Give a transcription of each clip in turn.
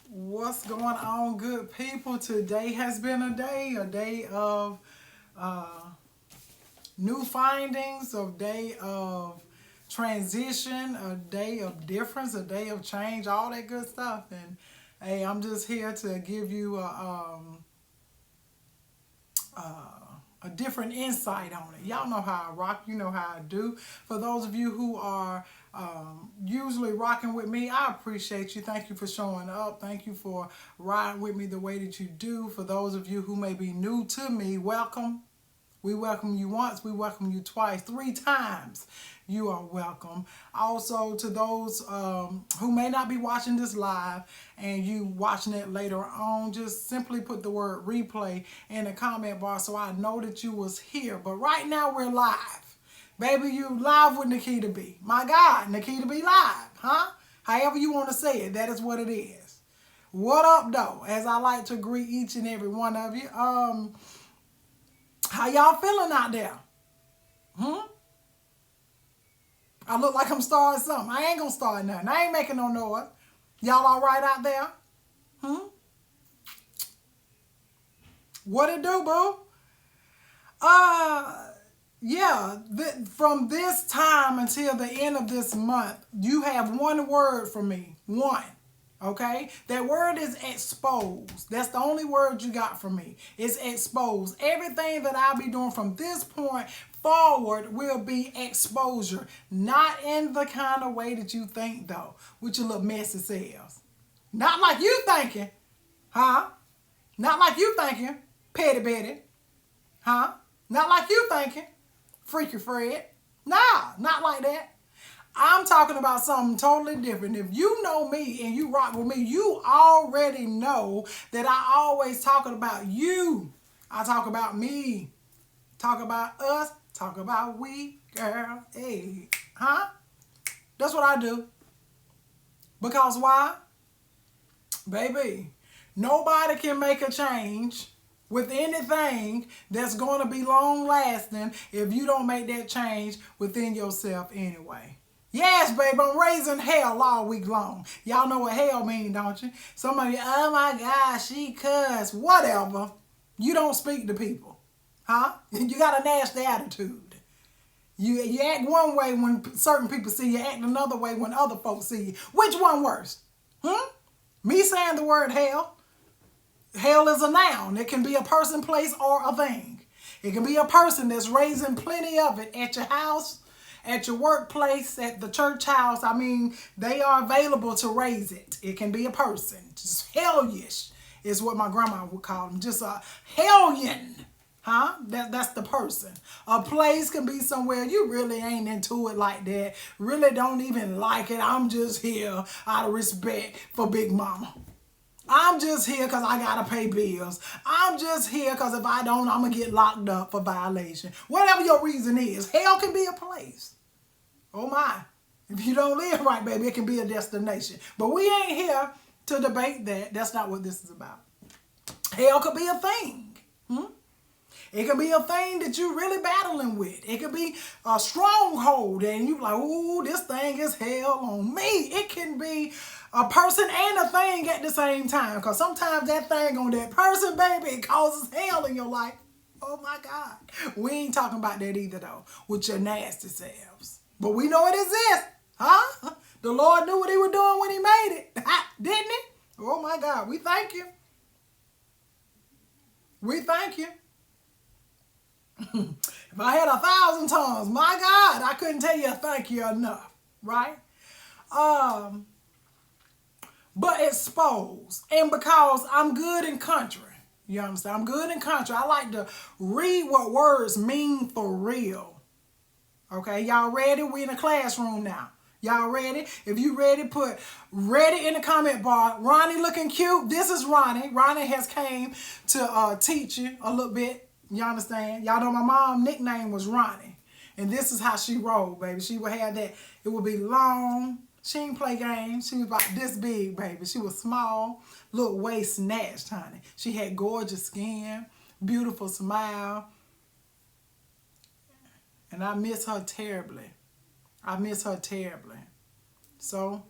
What's going on, good people? Today has been a day of uh, new findings, a day of transition, a day of difference, a day of change, all that good stuff. And hey, I'm just here to give you a different insight on it. Y'all know how I rock, you know how I do. For those of you who are usually rocking with me, I appreciate you. Thank you for showing up. Thank you for riding with me the way that you do. For those of you who may be new to me, welcome. We welcome you once, we welcome you twice, three times. You are welcome. Also, to those who may not be watching this live and you watching it later on, just simply put the word replay in the comment bar so I know that you was here. But right now we're live. Baby, you live with Nikita B. My God, Nikita B live, huh? However you want to say it, that is what it is. What up, though? As I like to greet each and every one of you. How y'all feeling out there? I look like I'm starting something. I ain't gonna start nothing. I ain't making no noise. Y'all all right out there? What it do, boo? Uh, yeah. From this time until the end of this month, you have one word from me. One. Okay? That word is exposed. That's the only word you got from me. It's exposed. Everything that I'll be doing from this point forward will be exposure. Not in the kind of way that you think, though, with your little messy selves. Not like you thinking, huh? Not like you thinking, petty Betty, huh? Not like you thinking, freaky Fred. Nah, not like that. I'm talking about something totally different. If you know me and you rock with me, you already know that I always talking about you. I talk about me. Talk about us. Talk about we, girl. Hey, huh? That's what I do. Because why? Baby, nobody can make a change with anything that's going to be long lasting if you don't make that change within yourself anyway. Yes, babe, I'm raising hell all week long. Y'all know what hell mean, don't you? Somebody, oh my God, she cuss. Whatever. You don't speak to people. Huh? You got a nasty attitude. You act one way when certain people see you, act another way when other folks see you. Which one worse? Me saying the word hell. Hell is a noun. It can be a person, place, or a thing. It can be a person that's raising plenty of it at your house, at your workplace, at the church house. I mean, they are available to raise it. It can be a person. Just hellish is what my grandma would call them. Just a hellion. Huh? That's the person. A place can be somewhere you really ain't into it like that. Really don't even like it. I'm just here out of respect for Big Mama. I'm just here because I gotta pay bills. I'm just here because if I don't, I'm gonna get locked up for violation. Whatever your reason is, hell can be a place. Oh my. If you don't live right, baby, it can be a destination. But we ain't here to debate that. That's not what this is about. Hell could be a thing. It could be a thing that you're really battling with. It could be a stronghold and you like, ooh, this thing is hell on me. It can be a person and a thing at the same time. Because sometimes that thing on that person, baby, it causes hell in your life. Oh my God. We ain't talking about that either though, with your nasty selves. But we know it exists. Huh? The Lord knew what he was doing when he made it. Didn't he? Oh my God. We thank you. We thank you. If I had 1,000 tongues, my God, I couldn't tell you a thank you enough, right? Um, but exposed. And because I'm good in country, you understand? I'm good in country. I like to read what words mean for real. Okay, y'all ready? We in the classroom now. Y'all ready? If you ready, put ready in the comment bar. Ronnie looking cute. This is Ronnie. Ronnie has came to teach you a little bit. You understand? Y'all know my mom nickname was Ronnie. And this is how she rolled, baby. She would have that. It would be long. She didn't play games. She was about this big, baby. She was small, little waist snatched, honey. She had gorgeous skin, beautiful smile. And I miss her terribly. I miss her terribly. So,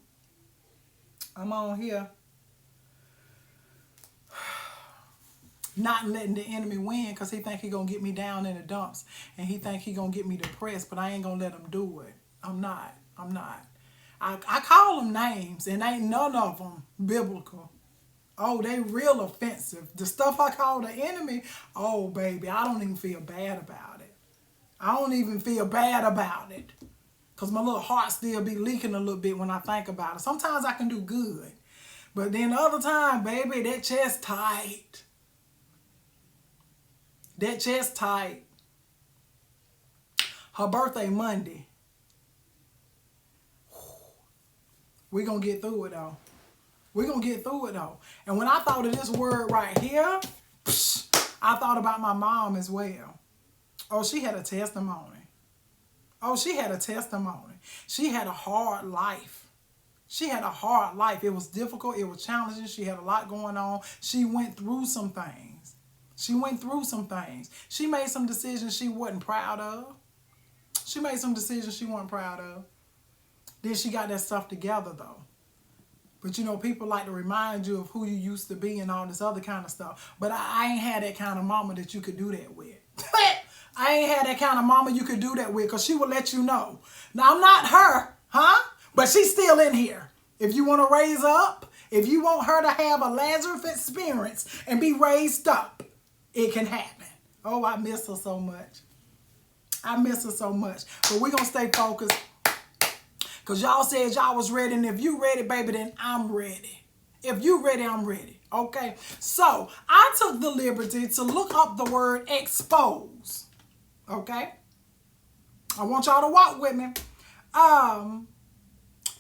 I'm on here not letting the enemy win because he think he gonna get me down in the dumps and he think he gonna get me depressed, but I ain't gonna let him do it. I'm not. I call them names and ain't none of them biblical. Oh, they real offensive. The stuff I call the enemy, oh baby, I don't even feel bad about it. I don't even feel bad about it. Because my little heart still be leaking a little bit when I think about it. Sometimes I can do good. But then the other time, baby, that chest tight. That chest tight. Her birthday Monday. We're going to get through it, though. We're going to get through it, though. And when I thought of this word right here, I thought about my mom as well. Oh, she had a testimony. Oh, she had a testimony. She had a hard life. She had a hard life. It was difficult. It was challenging. She had a lot going on. She went through some things. She made some decisions she wasn't proud of. Then she got that stuff together, though. But, you know, people like to remind you of who you used to be and all this other kind of stuff. But I ain't had that kind of mama that you could do that with. I ain't had that kind of mama you could do that with because she will let you know. Now, I'm not her, huh? But she's still in here. If you want to raise up, if you want her to have a Lazarus experience and be raised up, it can happen. Oh, I miss her so much. But we're going to stay focused because y'all said y'all was ready. And if you ready, baby, then I'm ready. If you ready, I'm ready. Okay? So, I took the liberty to look up the word expose. Okay? I want y'all to walk with me.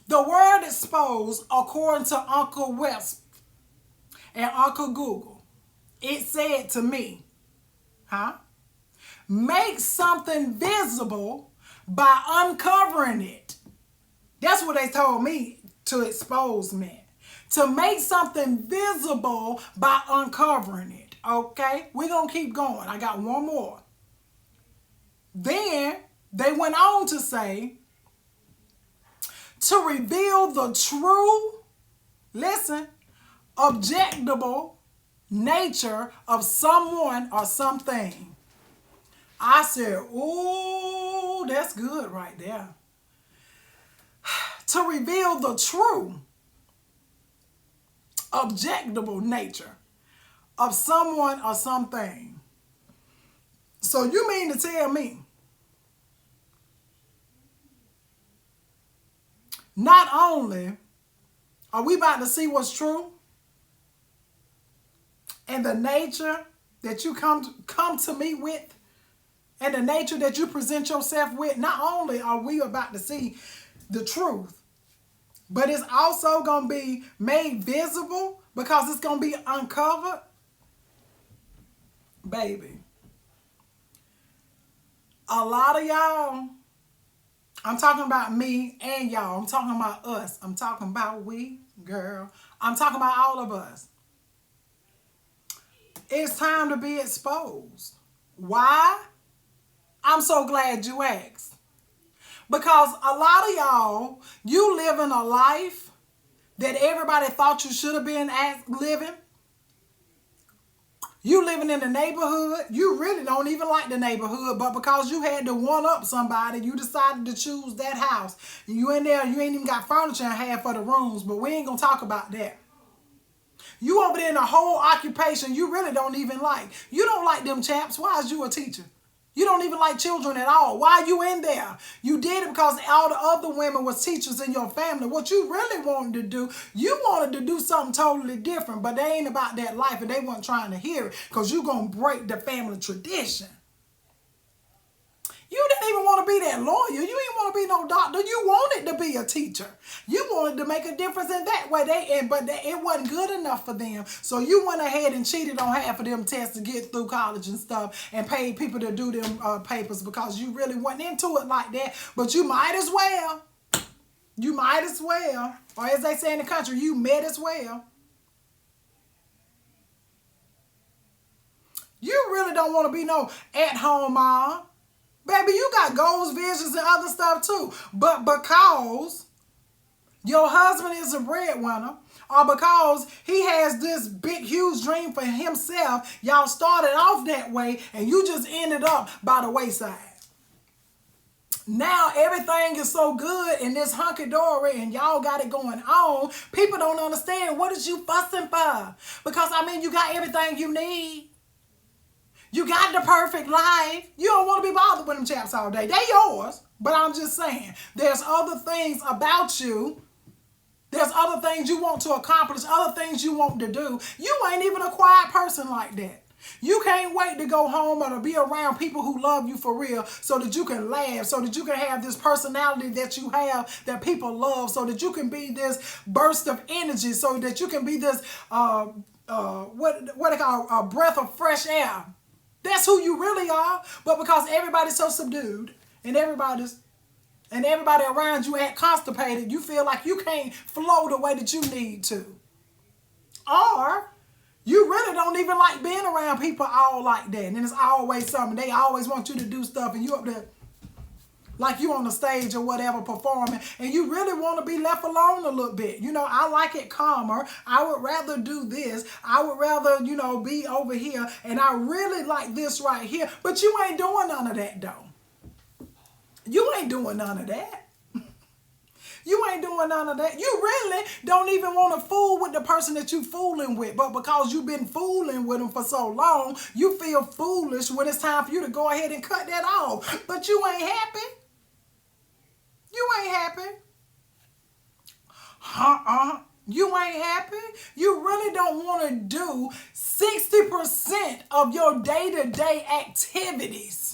The word expose, according to Uncle West and Uncle Google, it said to me, make something visible by uncovering it. That's what they told me to expose meant. To make something visible by uncovering it. Okay? We're going to keep going. I got one more. Then they went on to say, to reveal the true, listen, objectable nature of someone or something. I said, ooh, that's good right there. To reveal the true, objectable nature of someone or something. So you mean to tell me not only are we about to see what's true and the nature that you come to me with and the nature that you present yourself with, not only are we about to see the truth, but it's also going to be made visible because it's going to be uncovered. Baby, a lot of y'all, I'm talking about me and y'all. I'm talking about us. I'm talking about we, girl. I'm talking about all of us. It's time to be exposed. Why? I'm so glad you asked. Because a lot of y'all, you living a life that everybody thought you should have been living. You living in the neighborhood. You really don't even like the neighborhood, but because you had to one-up somebody, you decided to choose that house. You in there, you ain't even got furniture in half of the rooms, but we ain't going to talk about that. You over there in a whole occupation you really don't even like. You don't like them chaps. Why is you a teacher? You don't even like children at all. Why are you in there? You did it because all the other women was teachers in your family. What you really wanted to do, you wanted to do something totally different, but they ain't about that life and they weren't trying to hear it because you're going to break the family tradition. You didn't even want to be that lawyer. You didn't want to be no doctor. You wanted to be a teacher. You wanted to make a difference in that way. It wasn't good enough for them. So you went ahead and cheated on half of them tests to get through college and stuff and paid people to do them papers because you really wasn't into it like that. But you might as well. You might as well. Or as they say in the country, you might as well. You really don't want to be no at-home mom. Baby, you got goals, visions, and other stuff too. But because Your husband is a breadwinner, or because he has this big, huge dream for himself, y'all started off that way and you just ended up by the wayside. Now everything is so good in this hunky-dory and y'all got it going on. People don't understand, what is you fussing for? Because, I mean, you got everything you need. You got the perfect life. You don't want to be bothered with them chaps all day. They're yours. But I'm just saying, there's other things about you. There's other things you want to accomplish, other things you want to do. You ain't even a quiet person like that. You can't wait to go home or to be around people who love you for real so that you can laugh, so that you can have this personality that you have that people love, so that you can be this burst of energy, so that you can be this, what they call a breath of fresh air. That's who you really are. But because everybody's so subdued and everybody around you ain't constipated, you feel like you can't flow the way that you need to. Or you really don't even like being around people all like that. And it's always something. They always want you to do stuff and you up there like you on the stage or whatever performing, and you really want to be left alone a little bit. You know, I like it calmer. I would rather do this. I would rather, you know, be over here, and I really like this right here. But you ain't doing none of that, though. You ain't doing none of that. You ain't doing none of that. You really don't even want to fool with the person that you fooling with. But because you've been fooling with them for so long, you feel foolish when it's time for you to go ahead and cut that off. But you ain't happy. You ain't happy. You ain't happy. You really don't want to do 60% of your day-to-day activities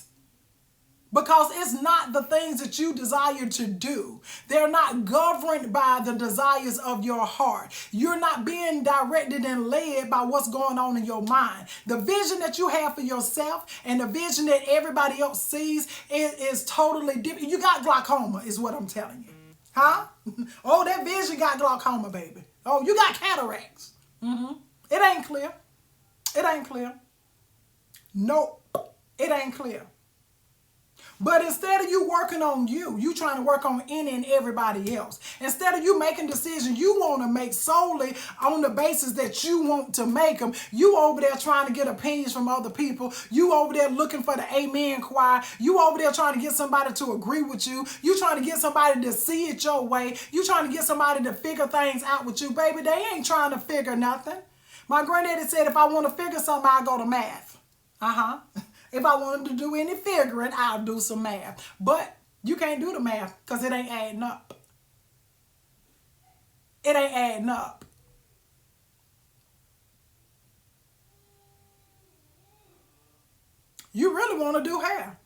because it's not the things that you desire to do. They're not governed by the desires of your heart. You're not being directed and led by what's going on in your mind. The vision that you have for yourself and the vision that everybody else sees is totally different. You got glaucoma is what I'm telling you. Huh? Oh, that vision got glaucoma, baby. Oh, you got cataracts. It ain't clear. It ain't clear. Nope. It ain't clear. But instead of you working on you trying to work on any and everybody else. Instead of you making decisions you want to make solely on the basis that you want to make them, you over there trying to get opinions from other people. You over there looking for the amen choir. You over there trying to get somebody to agree with you. You trying to get somebody to see it your way. You trying to get somebody to figure things out with you. Baby, they ain't trying to figure nothing. My granddaddy said if I want to figure something, I go to math. If I wanted to do any figuring, I'll do some math. But you can't do the math because it ain't adding up. It ain't adding up. You really want to do hair.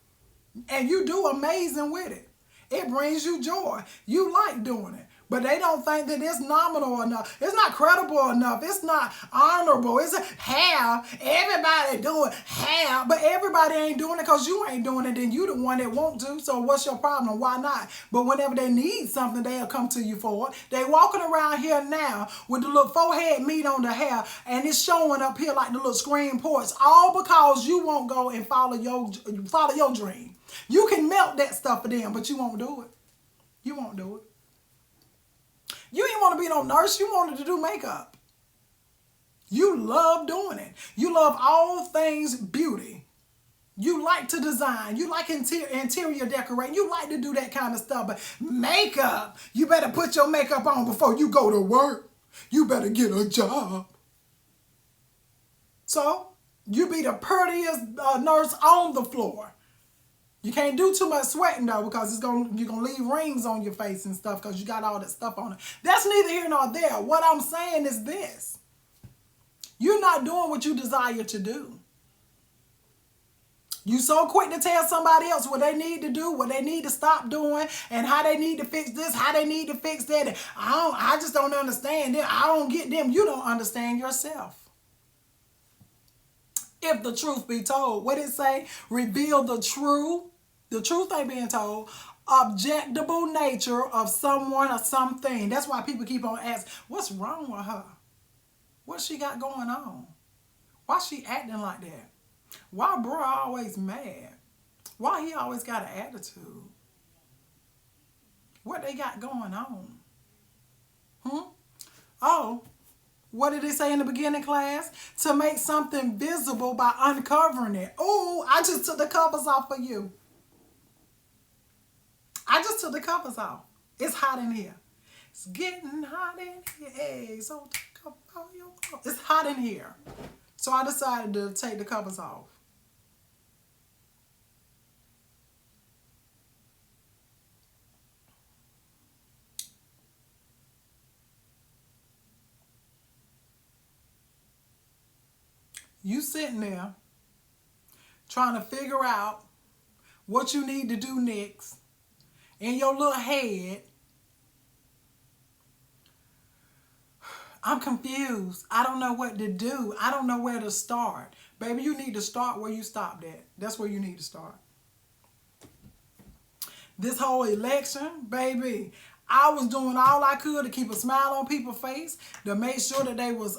And you do amazing with it. It brings you joy. You like doing it. But they don't think that it's nominal enough. It's not credible enough. It's not honorable. It's hair. Everybody doing hair. But everybody ain't doing it because you ain't doing it. Then you the one that want to. So what's your problem? Why not? But whenever they need something, they'll come to you for it. They walking around here now with the little forehead meat on the hair. And it's showing up here like the little screen ports. All because you won't go and follow your dream. You can melt that stuff for them, but you won't do it. You won't do it. You didn't want to be no nurse. You wanted to do makeup. You love doing it. You love all things beauty. You like to design. You like interior decorating. You like to do that kind of stuff. But makeup, you better put your makeup on before you go to work. You better get a job. So, you be the prettiest nurse on the floor. You can't do too much sweating though because you're gonna leave rings on your face and stuff because you got all that stuff on it. That's neither here nor there. What I'm saying is this. You're not doing what you desire to do. You so quick to tell somebody else what they need to do, what they need to stop doing, and how they need to fix this, how they need to fix that. I just don't understand it. I don't get them. You don't understand yourself. If the truth be told, what it say? Reveal the truth ain't being told. Objectable nature of someone or something. That's why people keep on asking, what's wrong with her? What she got going on? Why she acting like that? Why bro always mad? Why he always got an attitude? What they got going on? Oh, what did it say in the beginning, class? To make something visible by uncovering it. Oh, I just took the covers off for you. I just took the covers off. It's hot in here. It's getting hot in here. Hey, so take off all your clothes. It's hot in here. So I decided to take the covers off. You sitting there trying to figure out what you need to do next in your little head. I'm confused. I don't know what to do. I don't know where to start. Baby, you need to start where you stopped at. That's where you need to start. This whole election, baby, I was doing all I could to keep a smile on people's face, to make sure that they was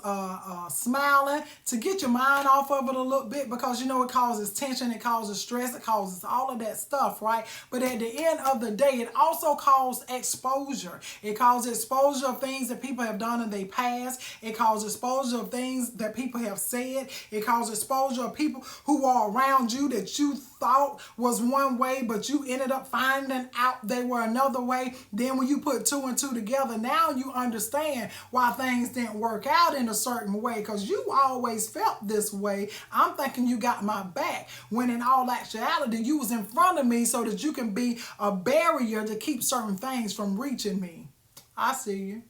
smiling, to get your mind off of it a little bit, because you know it causes tension, it causes stress, it causes all of that stuff, right? But at the end of the day, it also causes exposure. It causes exposure of things that people have done in their past. It causes exposure of things that people have said. It causes exposure of people who are around you that you thought was one way, but you ended up finding out they were another way. Then when you put two and two together, now you understand why things didn't work out in a certain way, because you always felt this way. I'm thinking you got my back, when in all actuality you was in front of me so that you can be a barrier to keep certain things from reaching me. I see you.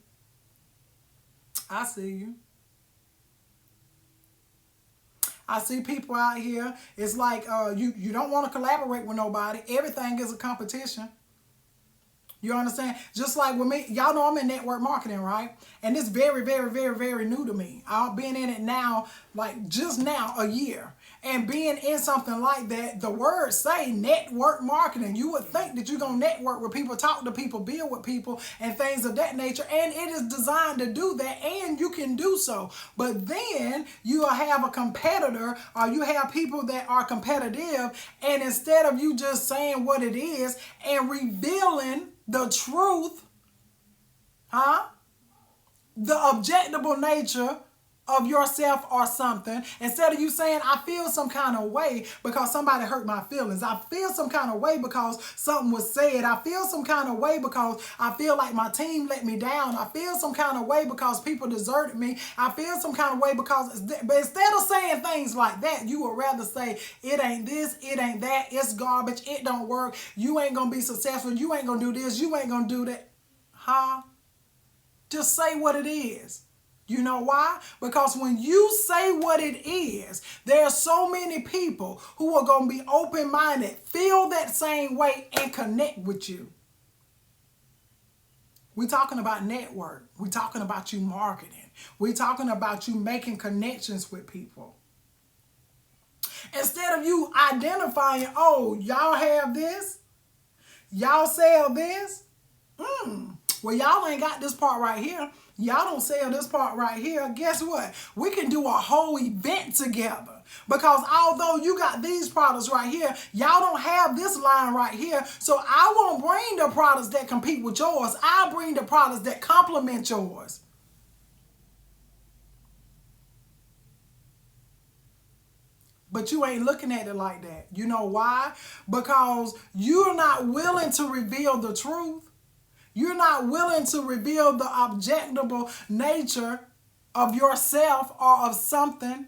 I see you. I see people out here, it's like you don't want to collaborate with nobody. Everything is a competition. You understand? Just like with me, y'all know I'm in network marketing, right? And it's very, very, very, very new to me. I've been in it now, like just now, a year. And being in something like that, the words say network marketing. You would think that you're going to network with people, talk to people, build with people, and things of that nature. And it is designed to do that, and you can do so. But then you have a competitor, or you have people that are competitive, and instead of you just saying what it is and revealing the truth, the objectable nature of yourself or something, instead of you saying, I feel some kind of way because somebody hurt my feelings. I feel some kind of way because something was said. I feel some kind of way because I feel like my team let me down. I feel some kind of way because people deserted me. I feel some kind of way because, but instead of saying things like that, you would rather say, it ain't this, it ain't that, it's garbage, it don't work, you ain't gonna be successful, you ain't gonna do this, you ain't gonna do that. Just say what it is. You know why? Because when you say what it is, there are so many people who are going to be open-minded, feel that same way, and connect with you. We're talking about network. We're talking about you marketing. We're talking about you making connections with people. Instead of you identifying, oh, y'all have this, y'all sell this, well, y'all ain't got this part right here. Y'all don't sell this part right here. Guess what? We can do a whole event together. Because although you got these products right here, y'all don't have this line right here. So I won't bring the products that compete with yours. I'll bring the products that complement yours. But you ain't looking at it like that. You know why? Because you're not willing to reveal the truth. You're not willing to reveal the objectable nature of yourself or of something,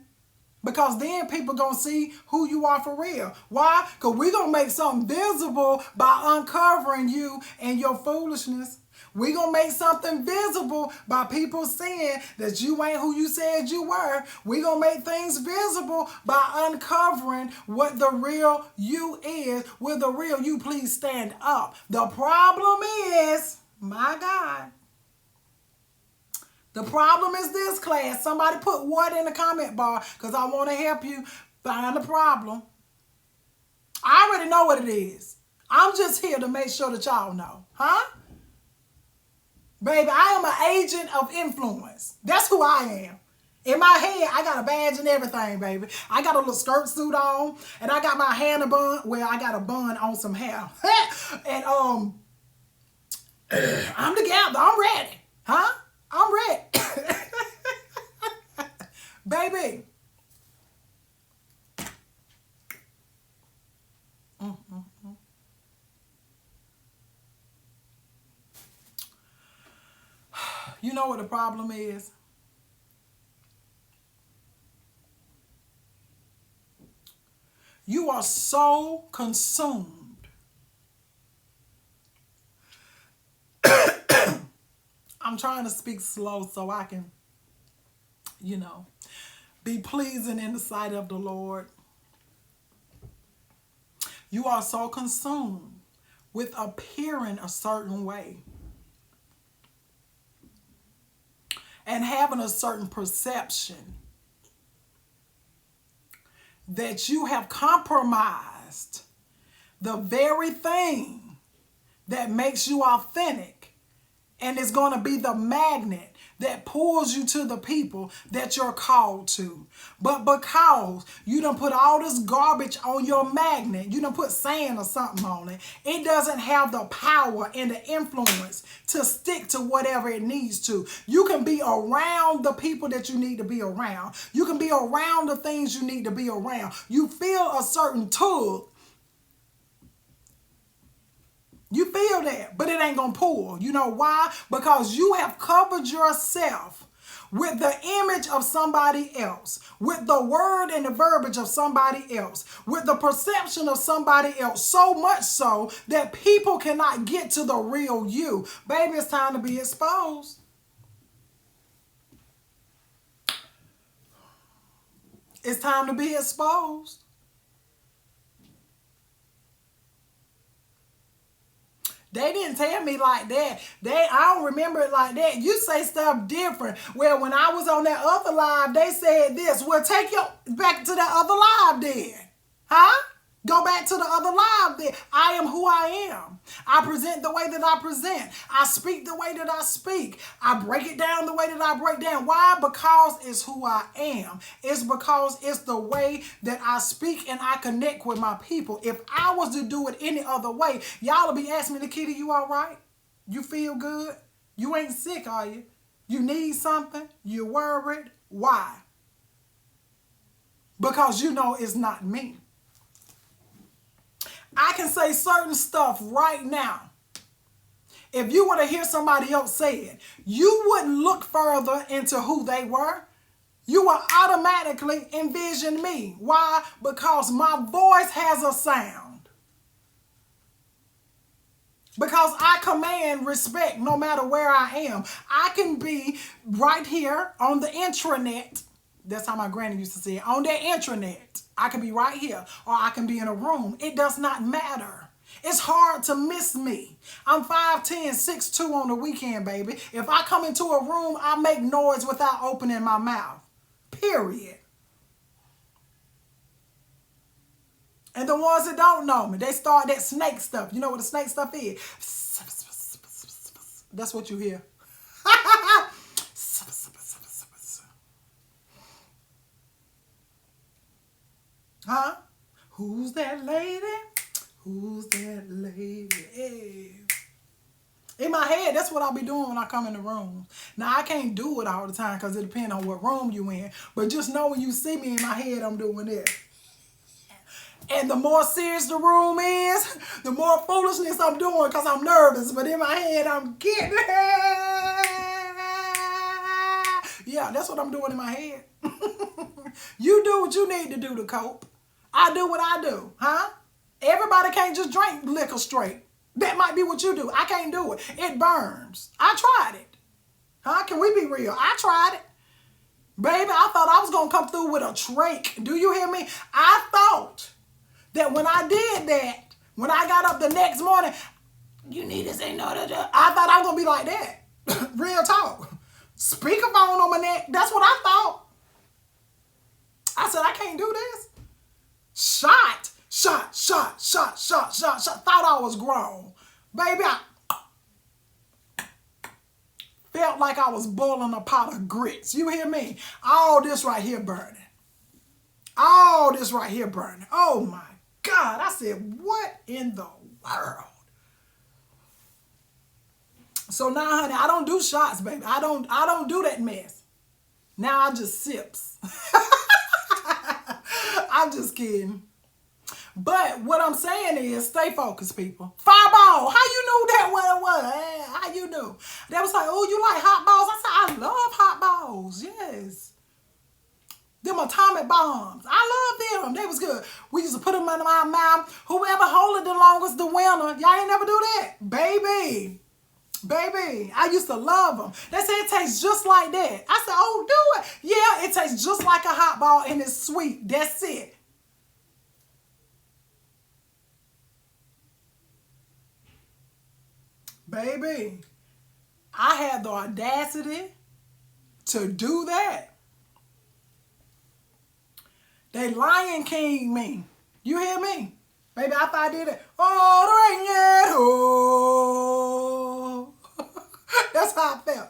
because then people going to see who you are for real. Why? Because we're going to make something visible by uncovering you and your foolishness. We're going to make something visible by people seeing that you ain't who you said you were. We're going to make things visible by uncovering what the real you is. Will the real you please stand up? The problem is, my God, the problem is this, class. Somebody put what in the comment bar, because I want to help you find the problem. I already know what it is. I'm just here to make sure that y'all know. Baby, I am an agent of influence. That's who I am. In my head, I got a badge and everything, baby. I got a little skirt suit on, and I got my hair in a bun. Well, I got a bun on some hair. And I'm together. I'm ready. I'm ready. Baby. You know what the problem is? You are so consumed. I'm trying to speak slow so I can, you know, be pleasing in the sight of the Lord. You are so consumed with appearing a certain way and having a certain perception that you have compromised the very thing that makes you authentic and is going to be the magnet that pulls you to the people that you're called to. But because you done put all this garbage on your magnet, you done put sand or something on it, it doesn't have the power and the influence to stick to whatever it needs to. You can be around the people that you need to be around. You can be around the things you need to be around. You feel a certain tug. You feel that, but it ain't going to pull. You know why? Because you have covered yourself with the image of somebody else, with the word and the verbiage of somebody else, with the perception of somebody else, so much so that people cannot get to the real you. Baby, it's time to be exposed. It's time to be exposed. They didn't tell me like that. I don't remember it like that. You say stuff different. Well, when I was on that other live, they said this. Well, take you back to that other live then. Huh? Go back to the other live then. I am who I am. I present the way that I present. I speak the way that I speak. I break it down the way that I break down. Why? Because it's who I am. It's because it's the way that I speak and I connect with my people. If I was to do it any other way, y'all will be asking me, Nikita, you all right? You feel good? You ain't sick, are you? You need something? You worried? Why? Because you know it's not me. I can say certain stuff right now. If you were to hear somebody else say it, you wouldn't look further into who they were. You will automatically envision me. Why? Because my voice has a sound. Because I command respect no matter where I am. I can be right here on the intranet. That's how my granny used to say it. On the intranet. I can be right here or I can be in a room. It does not matter. It's hard to miss me. I'm 5'10", 6'2" on the weekend, baby. If I come into a room, I make noise without opening my mouth. Period. And the ones that don't know me, they start that snake stuff. You know what the snake stuff is? That's what you hear. Huh? Who's that lady? Who's that lady? Hey. In my head, that's what I'll be doing when I come in the room. Now, I can't do it all the time because it depends on what room you in. But just know when you see me in my head, I'm doing this. And the more serious the room is, the more foolishness I'm doing because I'm nervous. But in my head, I'm getting it. Yeah, that's what I'm doing in my head. You do what you need to do to cope. I do what I do, huh? Everybody can't just drink liquor straight. That might be what you do. I can't do it. It burns. I tried it. Huh? Can we be real? I tried it. Baby, I thought I was going to come through with a trach. Do you hear me? I thought that when I did that, when I got up the next morning, you need to say no to that. I thought I was going to be like that. Real talk. Speakerphone on my neck. That's what I thought. I said, I can't do this. Shot. Thought I was grown. Baby, I felt like I was boiling a pot of grits. You hear me? All this right here burning. All this right here burning. Oh my God. I said, what in the world? So now, honey, I don't do shots, baby. I don't do that mess. Now I just sips. I'm just kidding. But what I'm saying is, stay focused, people. Fireball, how you knew that what it was? How you knew? They was like, oh, you like hot balls? I said, I love hot balls, yes. Them atomic bombs. I love them. They was good. We used to put them in my mouth. Whoever hold it the longest, the winner. Y'all ain't never do that. Baby. Baby, I used to love them. They say it tastes just like that. I said, oh, do it. Yeah, it tastes just like a hot ball and it's sweet. That's it. Baby, I had the audacity to do that. They Lion King me. You hear me? Baby, I thought I did it. Oh, the rain, yeah, oh. That's how I felt.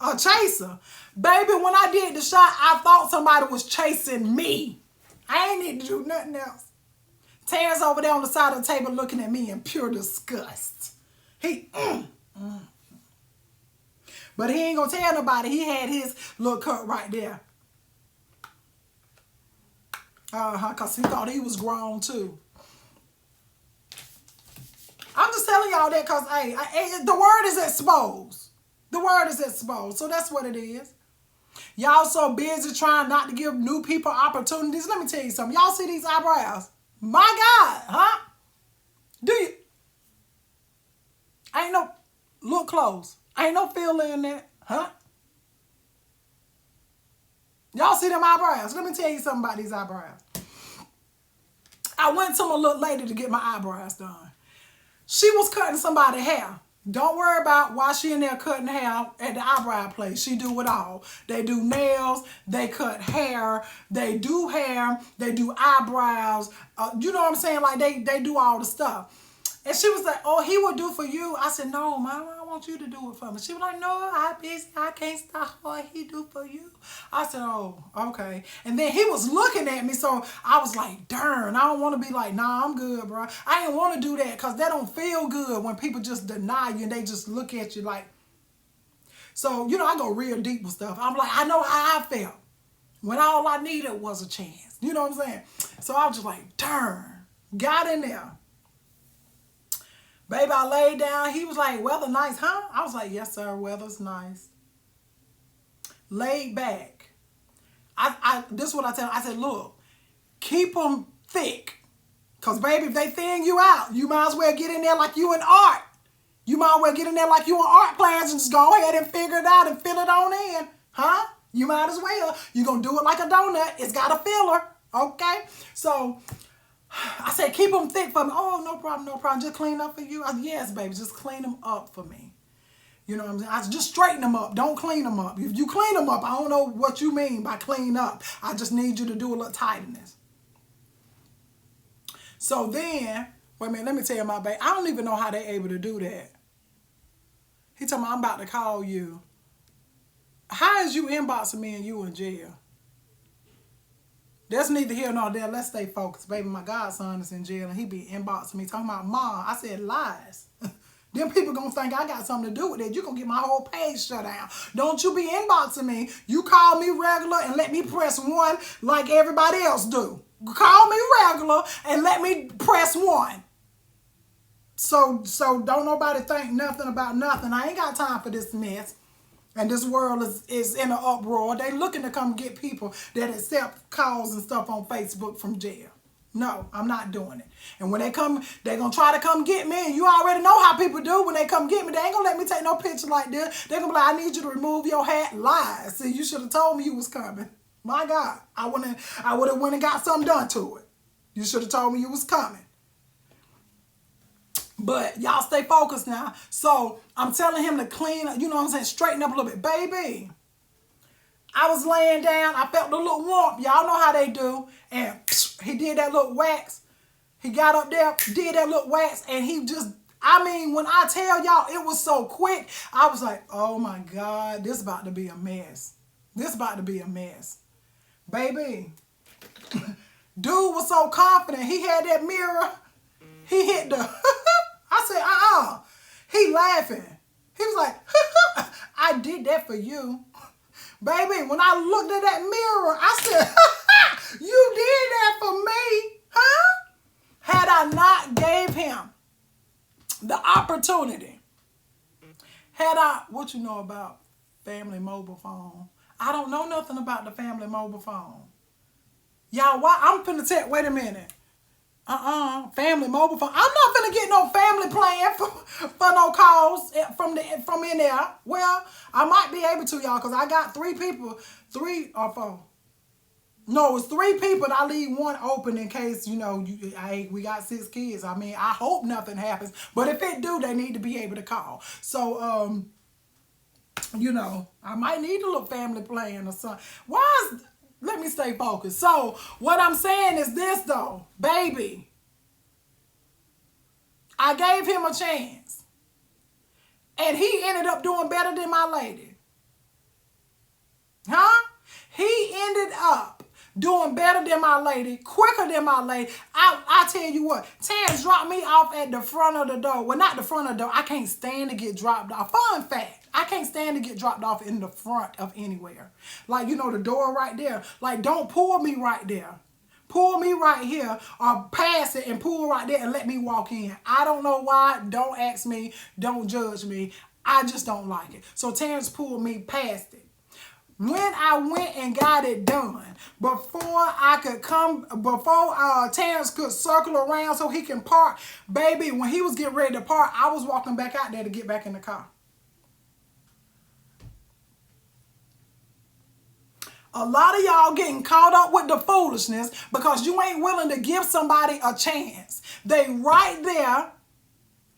A chaser. Baby, when I did the shot, I thought somebody was chasing me. I ain't need to do nothing else. Terrence over there on the side of the table looking at me in pure disgust. But he ain't gonna tell nobody. He had his little cut right there. Because he thought he was grown too. I'm just telling y'all that because, hey, the word is exposed. The word is exposed. So that's what it is. Y'all so busy trying not to give new people opportunities. Let me tell you something. Y'all see these eyebrows? My God, huh? Do you? Ain't no, look close. Ain't no filler in that, huh? Y'all see them eyebrows? Let me tell you something about these eyebrows. I went to my little lady to get my eyebrows done. She was cutting somebody's hair. Don't worry about why she in there cutting hair at the eyebrow place. She do it all. They do nails, they cut hair, they do eyebrows. You know what I'm saying? Like they do all the stuff. And she was like, oh, he will do for you. I said, no, Mama, I want you to do it for me. She was like, no, I'm busy. I can't stop what he do for you. I said, oh, okay. And then he was looking at me, so I was like, darn, I don't want to be like, nah, I'm good, bro. I didn't want to do that because that don't feel good when people just deny you and they just look at you like. So, you know, I go real deep with stuff. I'm like, I know how I felt when all I needed was a chance. You know what I'm saying? So I was just like, darn, got in there. Baby, I laid down. He was like, weather nice, huh? I was like, yes, sir, weather's nice. Laid back. This is what I tell him. I said, look, keep them thick. Because, baby, if they thin you out, you might as well get in there like you in art. You might as well get in there like you in art class and just go ahead and figure it out and fill it on in. Huh? You might as well. You're going to do it like a donut. It's got a filler. Okay? So I said, keep them thick for me. Oh, no problem, no problem. Just clean up for you. I said, yes, baby, just clean them up for me. You know what I'm saying? I said, just straighten them up. Don't clean them up. If you clean them up, I don't know what you mean by clean up. I just need you to do a little tightness. So then, wait a minute, let me tell you my baby. I don't even know how they're able to do that. He told me, I'm about to call you. How is you inboxing me and you in jail? That's neither here nor there. Let's stay focused. Baby, my godson is in jail and he be inboxing me talking about Mom. I said, lies. Them people gonna think I got something to do with it. You gonna get my whole page shut down. Don't you be inboxing me. You call me regular and let me press 1 like everybody else do. Call me regular and let me press 1. So don't nobody think nothing about nothing. I ain't got time for this mess. And this world is in an uproar. They looking to come get people that accept calls and stuff on Facebook from jail. No, I'm not doing it. And when they come, they're going to try to come get me. And you already know how people do when they come get me. They ain't going to let me take no picture like this. They're going to be like, I need you to remove your hat. Lies. See, you should have told me you was coming. My God. I would have went and got something done to it. You should have told me you was coming. But y'all stay focused now. So I'm telling him to clean up, you know what I'm saying, straighten up a little bit. Baby, I was laying down. I felt a little warmth. Y'all know how they do. And he did that little wax. He got up there, did that little wax. And he just, I mean, when I tell y'all, it was so quick. I was like, oh my God, this about to be a mess. This about to be a mess. Baby, dude was so confident. He had that mirror. He hit the... I said, He laughing. He was like, I did that for you. Baby, when I looked at that mirror, I said, you did that for me, huh? Had I not gave him the opportunity, what you know about family mobile phone? I don't know nothing about the family mobile phone. Y'all, why? I'm finna tell, wait a minute. Family mobile phone. I'm not finna get no family plan for no calls from in there. Well, I might be able to, y'all, because I got 3 people, 3 or 4. No, it's 3 people. I leave one open in case, we got 6 kids. I mean, I hope nothing happens. But if it do, they need to be able to call. So, I might need a little family plan or something. Let me stay focused. So, what I'm saying is this, though. Baby, I gave him a chance. And he ended up doing better than my lady. Huh? He ended up doing better than my lady, quicker than my lady. I tell you what, Terrence dropped me off at the front of the door. Well, not the front of the door. I can't stand to get dropped off. Fun fact, I can't stand to get dropped off in the front of anywhere. Like, the door right there. Like, don't pull me right there. Pull me right here or pass it and pull right there and let me walk in. I don't know why. Don't ask me. Don't judge me. I just don't like it. So Terrence pulled me past it. When I went and got it done, before Terrence could circle around so he can park, baby, when he was getting ready to park, I was walking back out there to get back in the car. A lot of y'all getting caught up with the foolishness because you ain't willing to give somebody a chance. They right there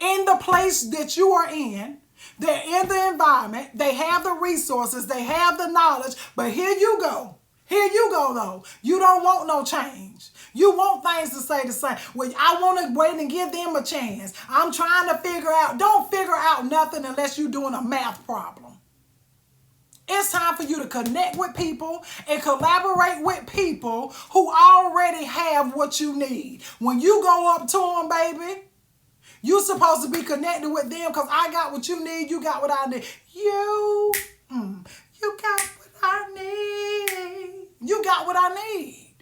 in the place that you are in. They're in the environment. They have the resources. They have the knowledge. But here you go. Here you go, though. You don't want no change. You want things to stay the same. Well, I want to wait and give them a chance. I'm trying to figure out. Don't figure out nothing unless you're doing a math problem. It's time for you to connect with people and collaborate with people who already have what you need. When you go up to them, baby, you supposed to be connected with them because I got what you need. You got what I need. You got what I need. You got what I need.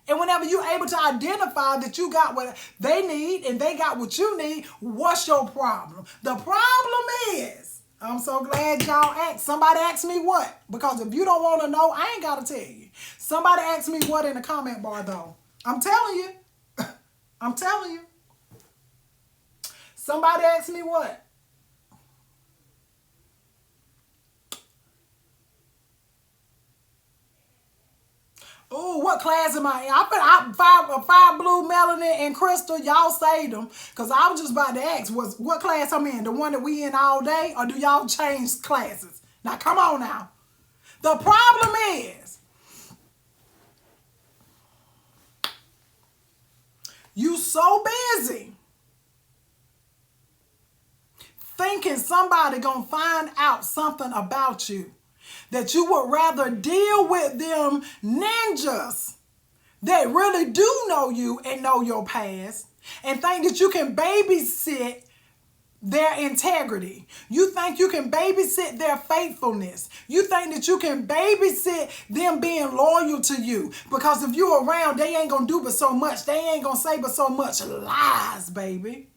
And whenever you're able to identify that you got what they need and they got what you need, what's your problem? The problem is, I'm so glad y'all asked. Somebody asked me what? Because if you don't want to know, I ain't got to tell you. Somebody asked me what in the comment bar, though. I'm telling you. I'm telling you. Somebody asked me what? Oh, what class am I in? I five blue, Melanie, and Crystal. Y'all saved them. Because I was just about to ask, what class I'm in? The one that we in all day? Or do y'all change classes? Now, come on now. The problem is, you so busy thinking somebody gonna find out something about you that you would rather deal with them ninjas that really do know you and know your past and think that you can babysit their integrity. You think you can babysit their faithfulness. You think that you can babysit them being loyal to you. Because if you're around, they ain't gonna do but so much. They ain't gonna say but so much. Lies, baby.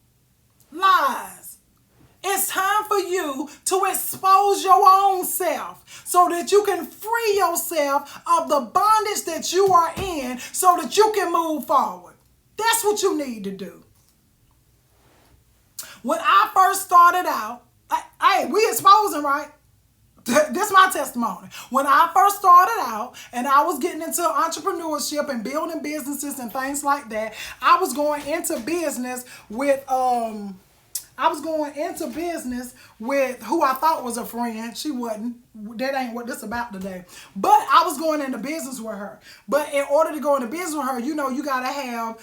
Lies. It's time for you to expose your own self so that you can free yourself of the bondage that you are in so that you can move forward. That's what you need to do. When I first started out, hey, we exposing, right? This is my testimony. When I first started out and I was getting into entrepreneurship and building businesses and things like that, I was going into business with who I thought was a friend. She wasn't. That ain't what this about today. But I was going into business with her. But in order to go into business with her, you got to have,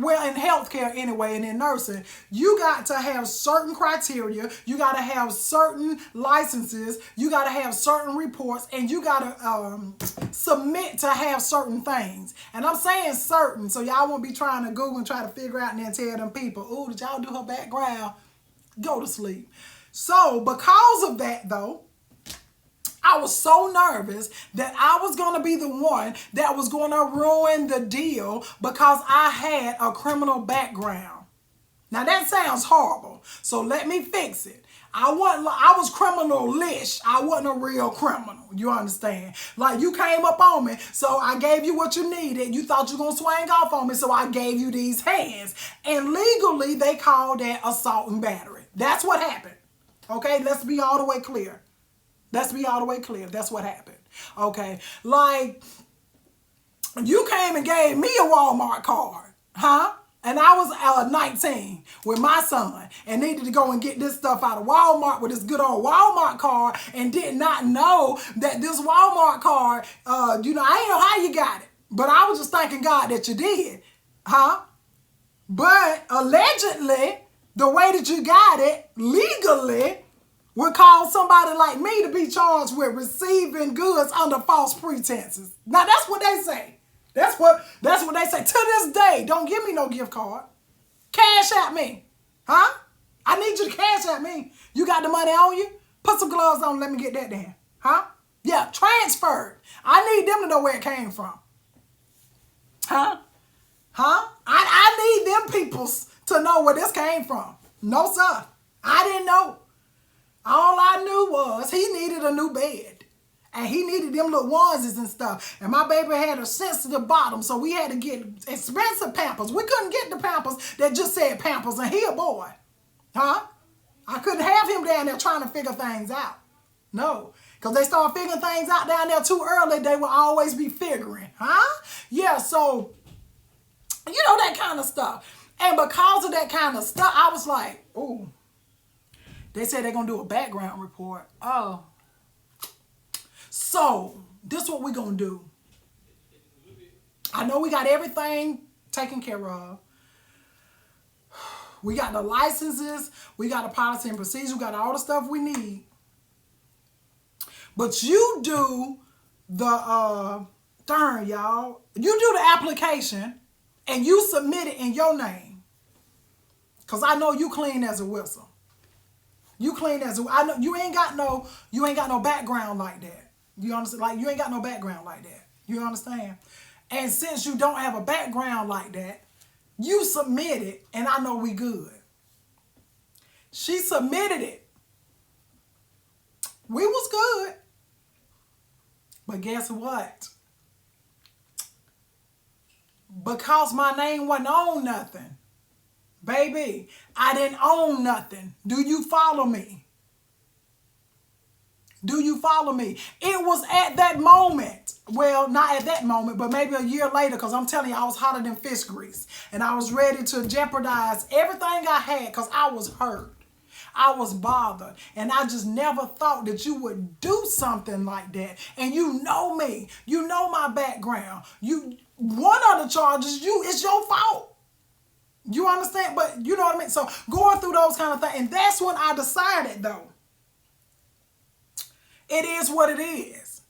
in healthcare anyway, and in nursing, you got to have certain criteria. You got to have certain licenses. You got to have certain reports. And you got to submit to have certain things. And I'm saying certain, so y'all won't be trying to Google and try to figure out and then tell them people, oh, did y'all do her background? Go to sleep. So because of that though, I was so nervous that I was going to be the one that was going to ruin the deal because I had a criminal background. Now that sounds horrible, so let me fix it. I was criminal-ish. I wasn't a real criminal. You understand? Like, you came up on me, so I gave you what you needed. You thought you were going to swing off on me, so I gave you these hands. And legally, they call that assault and battery. That's what happened. Okay? Let's be all the way clear. Let's be all the way clear. That's what happened. Okay? Like, you came and gave me a Walmart card. Huh? And I was 19 with my son and needed to go and get this stuff out of Walmart with this good old Walmart card and did not know that this Walmart card, I didn't know how you got it. But I was just thanking God that you did. Huh? But allegedly, the way that you got it legally would cause somebody like me to be charged with receiving goods under false pretenses. Now, that's what they say. That's what they say. To this day, don't give me no gift card. Cash at me. Huh? I need you to cash at me. You got the money on you? Put some gloves on. Let me get that down. Huh? Yeah, transferred. I need them to know where it came from. Huh? Huh? I need them peoples to know where this came from. No, sir. I didn't know. All I knew was he needed a new bed. And he needed them little onesies and stuff. And my baby had a sensitive bottom, so we had to get expensive Pampers. We couldn't get the Pampers that just said Pampers, and he a boy. Huh? I couldn't have him down there trying to figure things out. No. Because they start figuring things out down there too early, they will always be figuring. Huh? Yeah, so, that kind of stuff. And because of that kind of stuff, I was like, ooh. They said they're going to do a background report. Oh. So, this is what we're going to do. I know we got everything taken care of. We got the licenses. We got the policy and procedure. We got all the stuff we need. But you do the, y'all. You do the application and you submit it in your name. Because I know you clean as a whistle. You clean as a, I know you ain't got no background like that. You understand? Like, you ain't got no background like that. You understand? And since you don't have a background like that, you submit it, and I know we good. She submitted it. We was good. But guess what? Because my name wasn't on nothing, baby, I didn't own nothing. Do you follow me? Do you follow me? It was at that moment, well, not at that moment, but maybe a year later, because I'm telling you, I was hotter than fish grease. And I was ready to jeopardize everything I had because I was hurt. I was bothered. And I just never thought that you would do something like that. And you know me. You know my background. One of the charges, it's your fault. You understand? But you know what I mean? So going through those kind of things. And that's when I decided, though. It is what it is.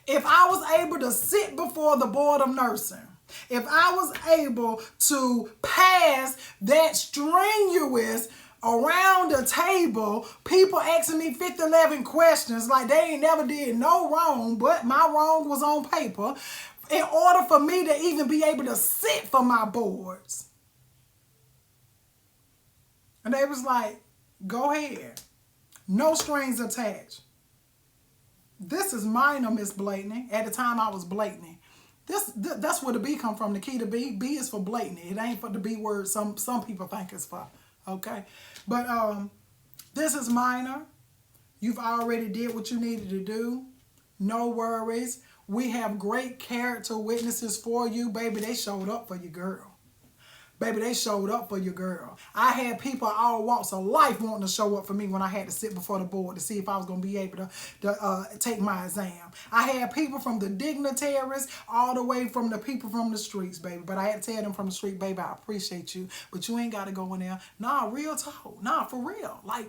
If I was able to sit before the board of nursing, if I was able to pass that strenuous around the table, people asking me 50, 11 questions like they ain't never did no wrong, but my wrong was on paper, in order for me to even be able to sit for my boards. And they was like, go ahead. No strings attached. This is minor, Miss Blakeney. At the time, I was Blakeney. That's where the B come from. The key to B. B is for Blakeney. It ain't for the B word some people think it's for. Okay? But this is minor. You've already did what you needed to do. No worries. We have great character witnesses for you. Baby, they showed up for you, girl. Baby, they showed up for your girl. I had people all walks of life wanting to show up for me when I had to sit before the board to see if I was going to be able to take my exam. I had people from the dignitaries all the way from the people from the streets, baby. But I had to tell them from the street, baby, I appreciate you, but you ain't got to go in there. Nah, real talk. Nah, for real. Like,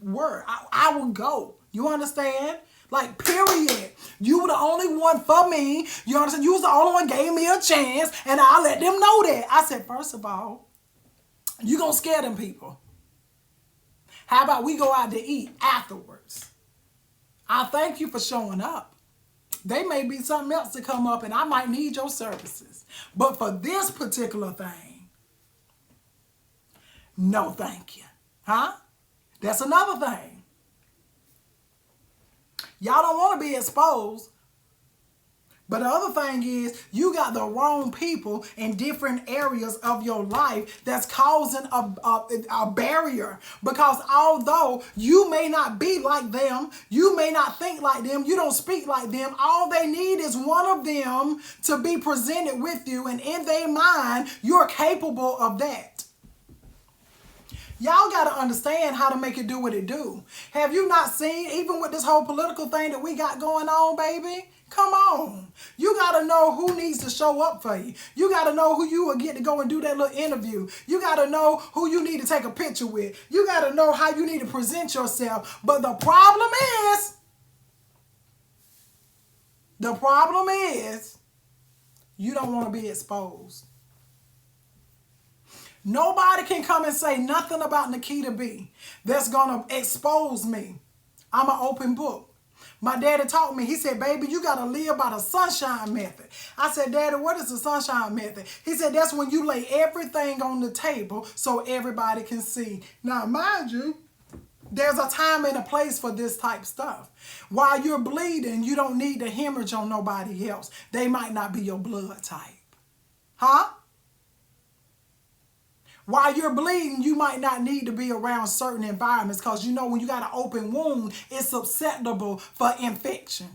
word. I will go. You understand? Like, period. You were the only one for me. You understand? You was the only one gave me a chance, and I let them know that. I said, first of all, you gonna scare them people. How about we go out to eat afterwards? I thank you for showing up. They may be something else to come up and I might need your services. But for this particular thing, no thank you. Huh? That's another thing. Y'all don't want to be exposed. But the other thing is, you got the wrong people in different areas of your life that's causing a barrier. Because although you may not be like them, you may not think like them, you don't speak like them, all they need is one of them to be presented with you. And in their mind, you're capable of that. Y'all got to understand how to make it do what it do. Have you not seen, even with this whole political thing that we got going on, baby? Come on. You got to know who needs to show up for you. You got to know who you will get to go and do that little interview. You got to know who you need to take a picture with. You got to know how you need to present yourself. But the problem is, you don't want to be exposed. Nobody can come and say nothing about Nikita B that's going to expose me. I'm an open book. My daddy taught me, he said, baby, you got to live by the sunshine method. I said, Daddy, what is the sunshine method? He said, that's when you lay everything on the table so everybody can see. Now, mind you, there's a time and a place for this type stuff. While you're bleeding, you don't need to hemorrhage on nobody else. They might not be your blood type. Huh? While you're bleeding, you might not need to be around certain environments because you know when you got an open wound, it's susceptible for infection.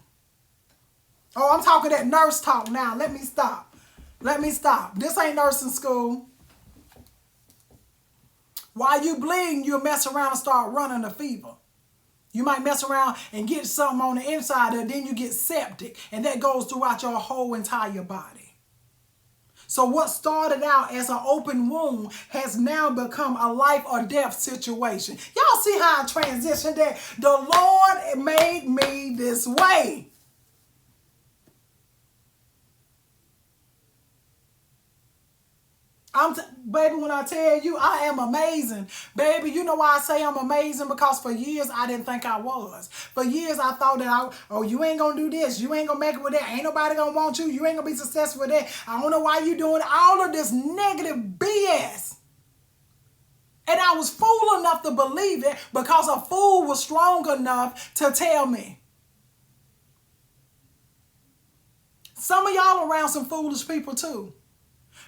Oh, I'm talking that nurse talk now. Let me stop. This ain't nursing school. While you bleeding, you'll mess around and start running a fever. You might mess around and get something on the inside and then you get septic. And that goes throughout your whole entire body. So what started out as an open wound has now become a life or death situation. Y'all see how I transitioned that? The Lord made me this way. Baby, when I tell you I am amazing, baby, you know why I say I'm amazing? Because for years I didn't think I was. For years I thought that you ain't gonna do this, you ain't gonna make it with that, ain't nobody gonna want you, you ain't gonna be successful with that. I don't know why you doing all of this negative BS. And I was fool enough to believe it because a fool was strong enough to tell me. Some of y'all around some foolish people too.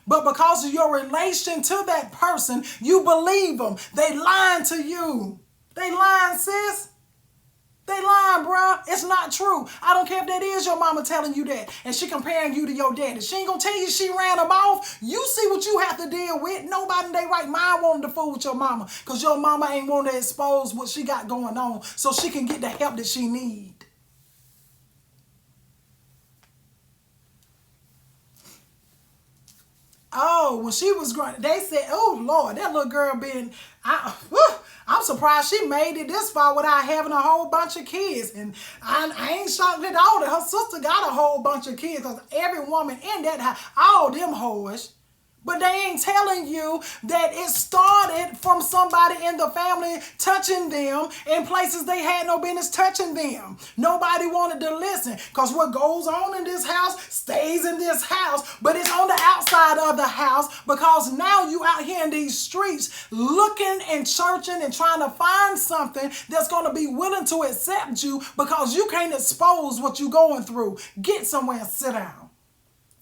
But because of your relation to that person, you believe them. They lying to you. They lying, sis. They lying, bruh. It's not true. I don't care if that is your mama telling you that and she comparing you to your daddy. She ain't gonna tell you she ran them off. You see what you have to deal with. Nobody in their right mind wanted to fool with your mama because your mama ain't want to expose what she got going on so she can get the help that she need. Oh, when she was growing, they said, oh, Lord, that little girl I'm surprised she made it this far without having a whole bunch of kids. And I ain't shocked at all that her sister got a whole bunch of kids because every woman in that house, all them whores. But they ain't telling you that it started from somebody in the family touching them in places they had no business touching them. Nobody wanted to listen because what goes on in this house stays in this house, but it's on the outside of the house because now you out here in these streets looking and searching and trying to find something that's going to be willing to accept you because you can't expose what you're going through. Get somewhere and sit down.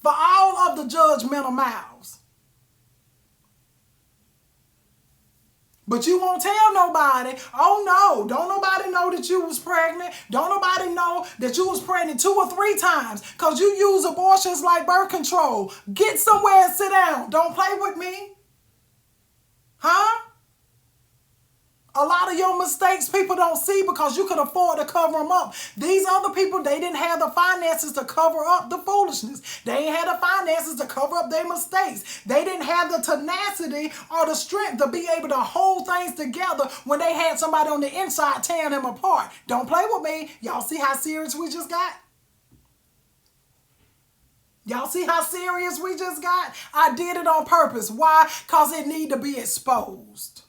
For all of the judgmental mouths. But you won't tell nobody. Oh no, don't nobody know that you was pregnant. Don't nobody know that you was pregnant 2 or 3 times because you use abortions like birth control. Get somewhere and sit down. Don't play with me. Huh? A lot of your mistakes people don't see because you could afford to cover them up. These other people, they didn't have the finances to cover up the foolishness. They ain't had the finances to cover up their mistakes. They didn't have the tenacity or the strength to be able to hold things together when they had somebody on the inside tearing them apart. Don't play with me. Y'all see how serious we just got? Y'all see how serious we just got? I did it on purpose. Why? Because it need to be exposed.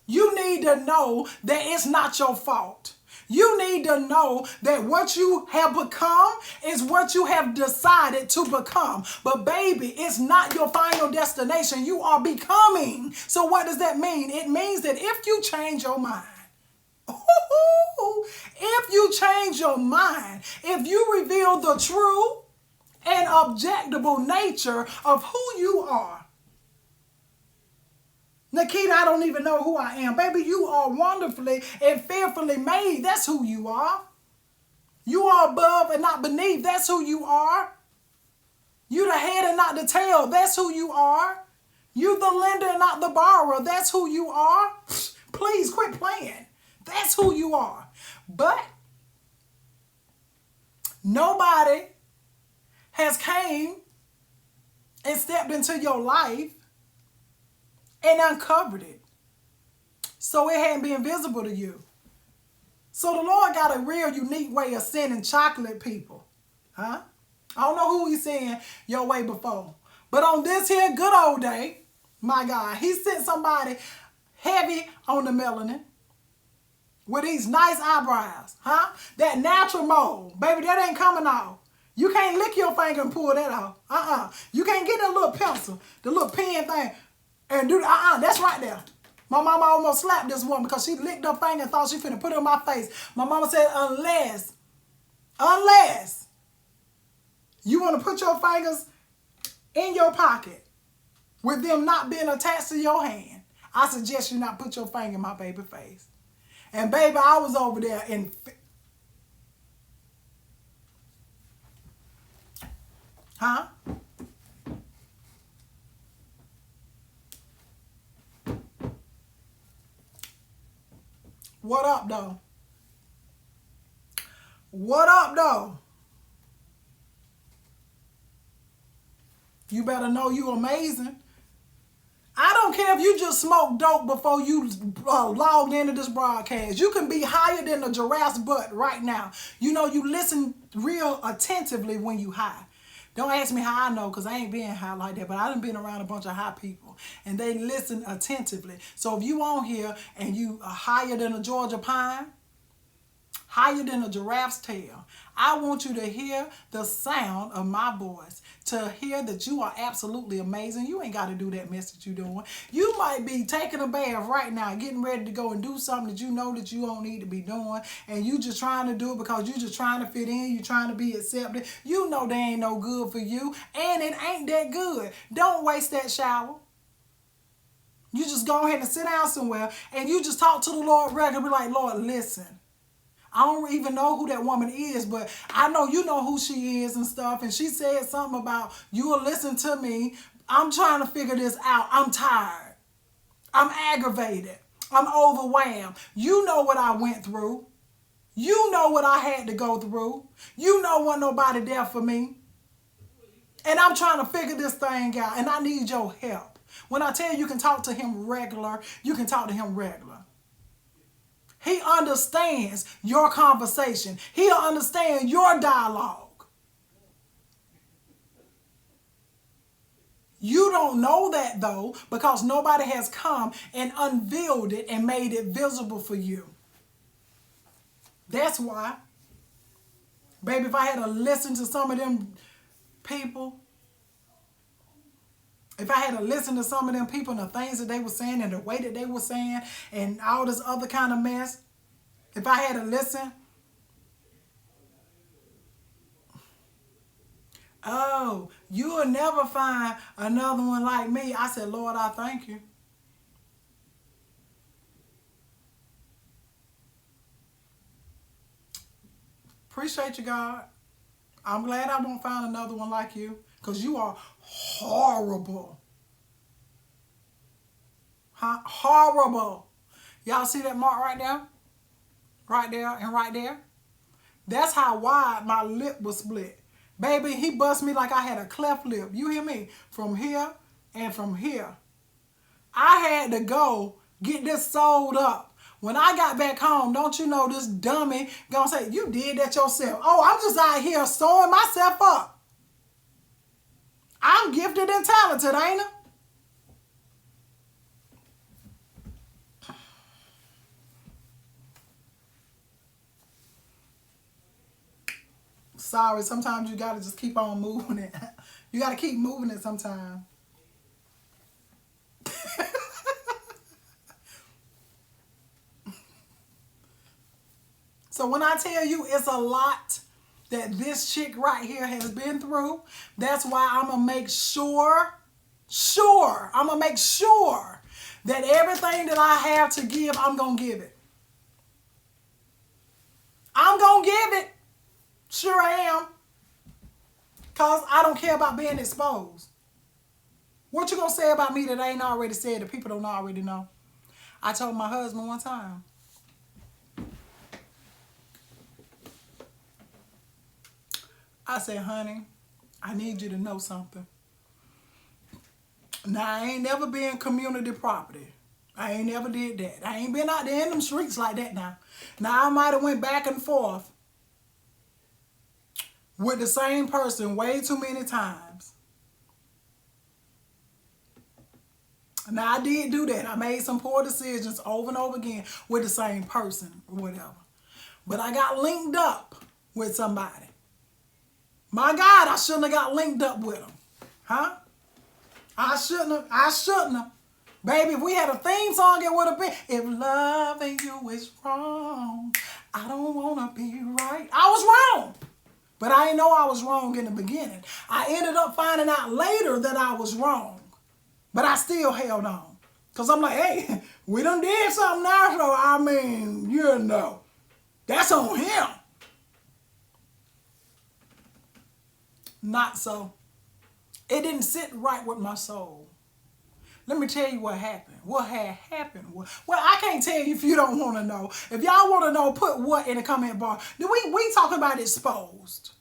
You need to know that it's not your fault. You need to know that what you have become is what you have decided to become. But baby, it's not your final destination. You are becoming. So what does that mean? It means that if you change your mind, if you change your mind, if you reveal the true and objectable nature of who you are. Nikita, I don't even know who I am. Baby, you are wonderfully and fearfully made. That's who you are. You are above and not beneath. That's who you are. You the head and not the tail. That's who you are. You the lender and not the borrower. That's who you are. Please quit playing. That's who you are. But nobody has came and stepped into your life and uncovered it. So it hadn't been visible to you. So the Lord got a real unique way of sending chocolate people. Huh? I don't know who he's sent your way before. But on this here good old day, my God, he sent somebody heavy on the melanin with these nice eyebrows. Huh? That natural mold. Baby, that ain't coming off. You can't lick your finger and pull that off. You can't get that little pencil, the little pen thing, and do the that's right there. My mama almost slapped this woman because she licked her finger and thought she finna put it on my face. My mama said, unless you want to put your fingers in your pocket with them not being attached to your hand, I suggest you not put your finger in my baby face. And baby, I was over there in... Huh? What up, though? What up, though? You better know you amazing. I don't care if you just smoked dope before you logged into this broadcast. You can be higher than a giraffe's butt right now. You know, you listen real attentively when you high. Don't ask me how I know, because I ain't been high like that, but I done been around a bunch of high people, and they listen attentively. So if you on here and you are higher than a Georgia pine, higher than a giraffe's tail, I want you to hear the sound of my voice, to hear that you are absolutely amazing. You ain't got to do that mess that you're doing. You might be taking a bath right now, getting ready to go and do something that you know that you don't need to be doing, and you just trying to do it because you just trying to fit in, you trying to be accepted. You know they ain't no good for you, and it ain't that good. Don't waste that shower. You just go ahead and sit down somewhere, and you just talk to the Lord regularly, be like, Lord, listen. I don't even know who that woman is, but I know you know who she is and stuff. And she said something about, you will listen to me. I'm trying to figure this out. I'm tired. I'm aggravated. I'm overwhelmed. You know what I went through. You know what I had to go through. You know wasn't nobody there for me. And I'm trying to figure this thing out, and I need your help. When I tell you can talk to him regular, you can talk to him regular. He understands your conversation. He'll understand your dialogue. You don't know that, though, because nobody has come and unveiled it and made it visible for you. That's why. Baby, if I had to listen to some of them people, if I had to listen to some of them people and the things that they were saying and the way that they were saying and all this other kind of mess, if I had to listen, oh, you will never find another one like me. I said, Lord, I thank you. Appreciate you, God. I'm glad I won't find another one like you, because you are horrible. Huh? Horrible. Y'all see that mark right there? Right there and right there? That's how wide my lip was split. Baby, he bust me like I had a cleft lip. You hear me? From here and from here. I had to go get this sold up. When I got back home, don't you know this dummy gonna say, you did that yourself. Oh, I'm just out here sewing myself up. I'm gifted and talented, ain't I? Sorry, sometimes you gotta just keep on moving it. You gotta keep moving it sometimes. So when I tell you it's a lot that this chick right here has been through, that's why I'm gonna make I'm gonna make sure that everything that I have to give, I'm gonna give it. I'm gonna give it. Sure I am. Because I don't care about being exposed. What you gonna say about me that I ain't already said that people don't already know? I told my husband one time, I said, honey, I need you to know something. Now, I ain't never been community property. I ain't never did that. I ain't been out there in them streets like that now. Now, I might have went back and forth with the same person way too many times. Now, I did do that. I made some poor decisions over and over again with the same person or whatever. But I got linked up with somebody. My God, I shouldn't have got linked up with them. Huh? I shouldn't have. Baby, if we had a theme song, it would have been, if loving you is wrong, I don't want to be right. I was wrong. But I didn't know I was wrong in the beginning. I ended up finding out later that I was wrong. But I still held on. Because I'm like, hey, we done did something now, so I mean, you know, that's on him. Not so. It didn't sit right with my soul. Let me tell you what happened. What had happened was, well, I can't tell you if you don't want to know. If y'all want to know, put what in the comment bar. We talking about exposed.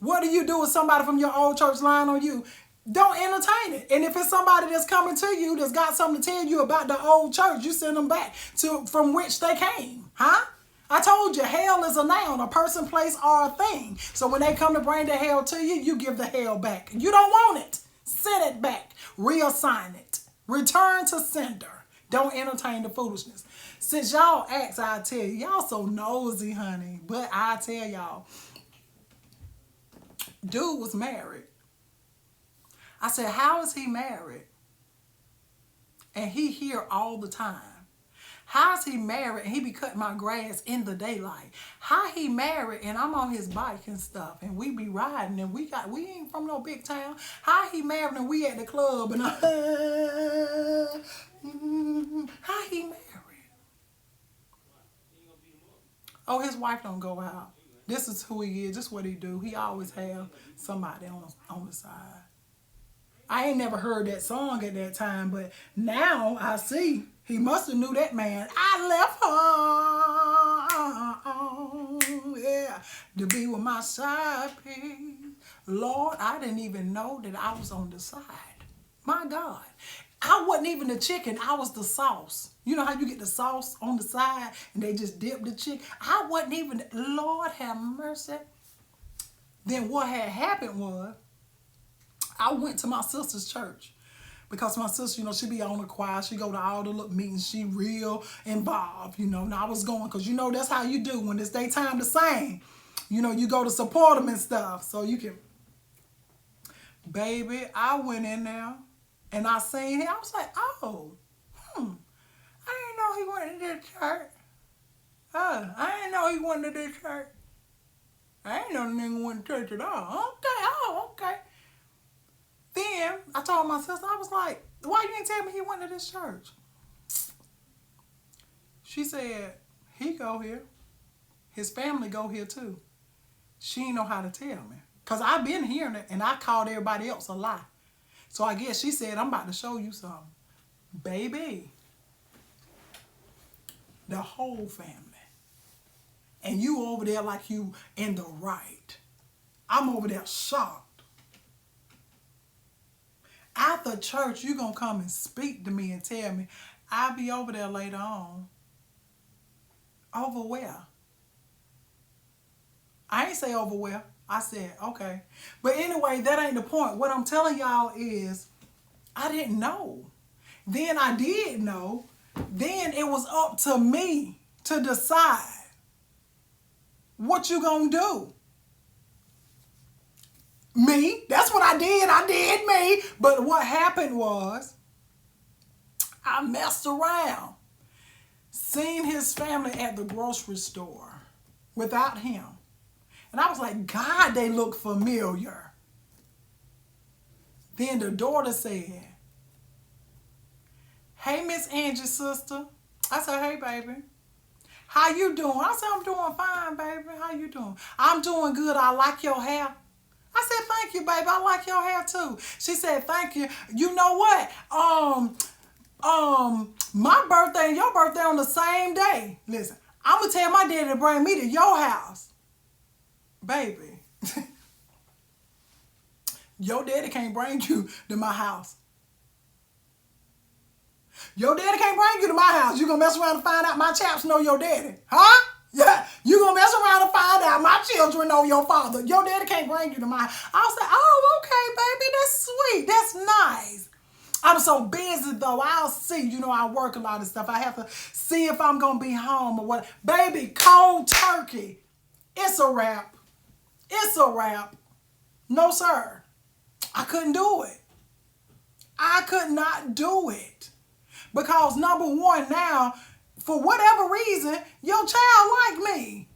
What do you do with somebody from your old church lying on you? Don't entertain it. And if it's somebody that's coming to you that's got something to tell you about the old church, you send them back to from which they came. Huh? I told you, hell is a noun, a person, place, or a thing. So when they come to bring the hell to you, you give the hell back. You don't want it. Send it back. Reassign it. Return to sender. Don't entertain the foolishness. Since y'all ask, I tell you, y'all so nosy, honey. But I tell y'all, dude was married. I said, how is he married? And he here all the time. How is he married and he be cutting my grass in the daylight? How he married and I'm on his bike and stuff and we be riding and we ain't from no big town. How he married and we at the club and how he married? Oh, his wife don't go out. This is who he is. This is what he do. He always have somebody on the side. I ain't never heard that song at that time, but now I see. He must have knew that man. I left home, yeah, to be with my side piece. Lord, I didn't even know that I was on the side. My God. I wasn't even the chicken. I was the sauce. You know how you get the sauce on the side and they just dip the chicken? I wasn't even, Lord have mercy. Then what had happened was, I went to my sister's church because my sister, you know, she be on the choir. She go to all the little meetings. She real involved, you know. And I was going because, you know, that's how you do when it's their time to sing. You know, you go to support them and stuff. So you can. Baby, I went in there and I seen him. I was like, oh, I didn't know he went to this church. I didn't know he went to this church. I ain't know the nigga went to church at all. Okay. Then I told my sister, I was like, why you didn't tell me he went to this church? She said, he go here. His family go here too. She didn't know how to tell me. Because I've been hearing it and I called everybody else a lie. So I guess she said, I'm about to show you something. Baby, the whole family. And you over there like you in the right. I'm over there shocked. After church, you going to come and speak to me and tell me, I'll be over there later on. Over where? I ain't say over where. I said, okay. But anyway, that ain't the point. What I'm telling y'all is, I didn't know. Then I did know. Then it was up to me to decide what you going to do. Me. That's what I did. I did me. But what happened was I messed around. Seen his family at the grocery store without him. And I was like, God, they look familiar. Then the daughter said, hey, Miss Angie's sister. I said, hey, baby. How you doing? I said, I'm doing fine, baby. How you doing? I'm doing good. I like your hair. I said, thank you, baby. I like your hair too. She said, thank you. You know what? My birthday and your birthday on the same day. Listen, I'm gonna tell my daddy to bring me to your house. Baby. Your daddy can't bring you to my house. Your daddy can't bring you to my house. You gonna mess around and find out my chaps know your daddy. Huh? Yeah. You gonna mess around and find out my children know your father. Your daddy can't bring you to my house. I'll say, oh, okay, baby. That's sweet. That's nice. I'm so busy though. I'll see. You know, I work a lot of stuff. I have to see if I'm gonna be home or what. Baby, cold turkey. It's a wrap. It's a wrap. No, sir. I couldn't do it. I could not do it. Because number one, now, for whatever reason, your child like me.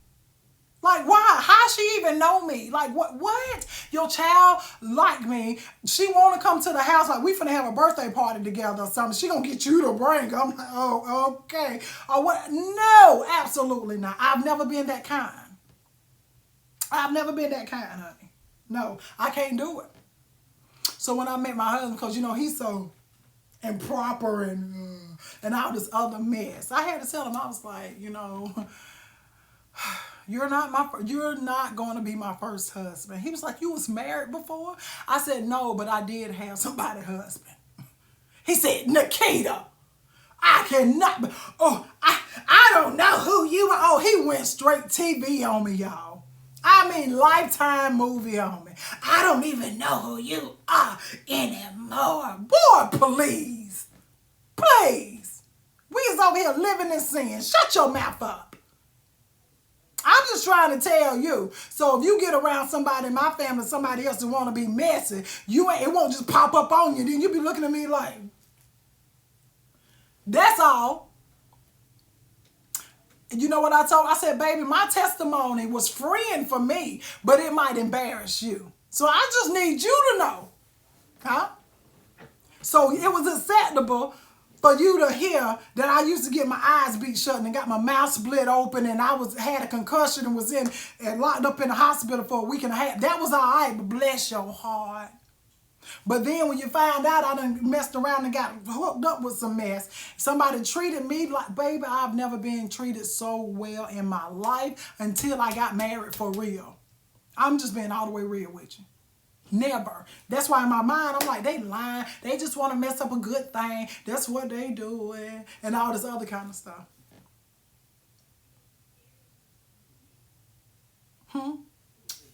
Like, why? How she even know me? Like, what? Your child like me. She want to come to the house like we finna have a birthday party together or something. She gonna get you to bring her. I'm like, oh, okay. Or what? No, absolutely not. I've never been that kind. I've never been that kind, honey. No, I can't do it. So when I met my husband, because, you know, he's so improper and all this other mess, I had to tell him, I was like, you know, you're not going to be my first husband. He was like, you was married before? I said, no, but I did have somebody's husband. He said, Nikita, I cannot be, I don't know who you are. Oh, he went straight TV on me, y'all. I mean, Lifetime movie on me. I don't even know who you are anymore. Boy, please. Please. We is over here living in sin. Shut your mouth up. I'm just trying to tell you. So if you get around somebody in my family, somebody else that want to be messy, it won't just pop up on you. Then you be looking at me like, that's all. You know what I told? I said, baby, my testimony was freeing for me, but it might embarrass you. So I just need you to know. Huh? So it was acceptable for you to hear that I used to get my eyes beat shut and got my mouth split open and I had a concussion and was locked up in the hospital for a week and a half. That was all right, but bless your heart. But then when you find out I done messed around and got hooked up with some mess, somebody treated me like, baby, I've never been treated so well in my life until I got married for real. I'm just being all the way real with you. Never. That's why in my mind, I'm like, they lying. They just want to mess up a good thing. That's what they doing. And all this other kind of stuff.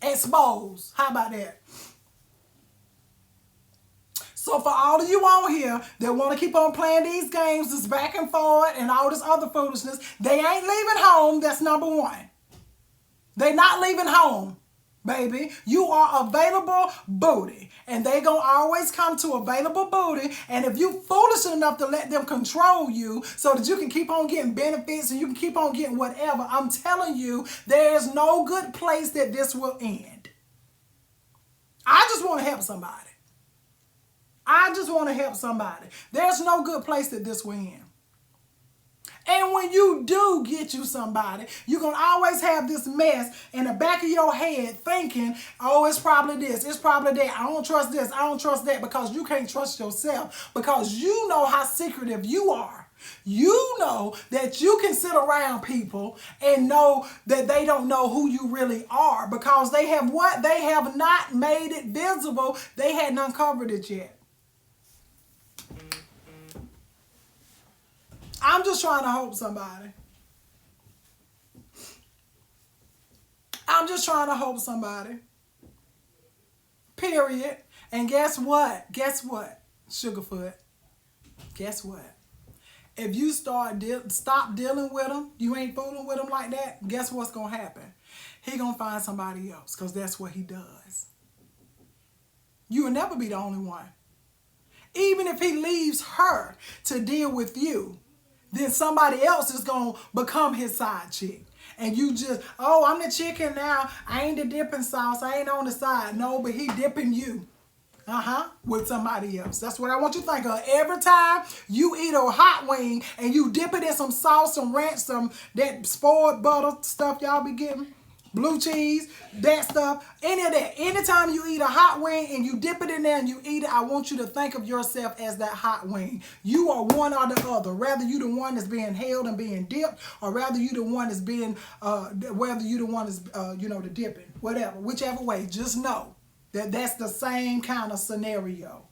Exposed. How about that? So for all of you on here that want to keep on playing these games, this back and forth and all this other foolishness, they ain't leaving home. That's number one. They not leaving home, baby. You are available booty. And they gonna always come to available booty. And if you foolish enough to let them control you so that you can keep on getting benefits and you can keep on getting whatever, I'm telling you, there's no good place that this will end. I just want to help somebody. I just want to help somebody. There's no good place that this will end. And when you do get you somebody, you're going to always have this mess in the back of your head thinking, oh, it's probably this, it's probably that. I don't trust this, I don't trust that, because you can't trust yourself, because you know how secretive you are. You know that you can sit around people and know that they don't know who you really are, because they have what? They have not made it visible. They hadn't uncovered it yet. I'm just trying to help somebody. I'm just trying to help somebody. Period. And guess what? Guess what, Sugarfoot? Guess what? If you stop dealing with him, you ain't fooling with him like that, guess what's going to happen? He going to find somebody else, because that's what he does. You will never be the only one. Even if he leaves her to deal with you, then somebody else is going to become his side chick. And you just, oh, I'm the chicken now. I ain't the dipping sauce. I ain't on the side. No, but he dipping you. With somebody else. That's what I want you to think of. Every time you eat a hot wing and you dip it in some sauce, some ranch, some that spoiled butter stuff y'all be getting, blue cheese, that stuff, any of that. Anytime you eat a hot wing and you dip it in there and you eat it, I want you to think of yourself as that hot wing. You are one or the other. Rather you the one that's being held and being dipped, or rather you the one that's being, whether you the one that's, the dipping. Whatever. Whichever way, just know that's the same kind of scenario.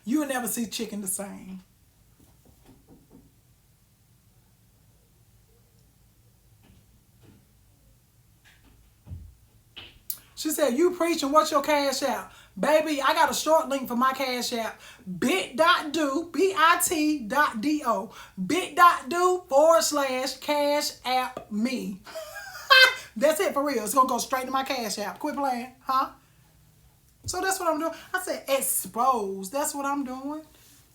You'll never see chicken the same. She said, you preaching, what's your cash app? Baby, I got a short link for my cash app. bit.do, bit.do, bit.do/cash app me. That's it for real. It's going to go straight to my cash app. Quit playing, huh? So that's what I'm doing. I said expose. That's what I'm doing.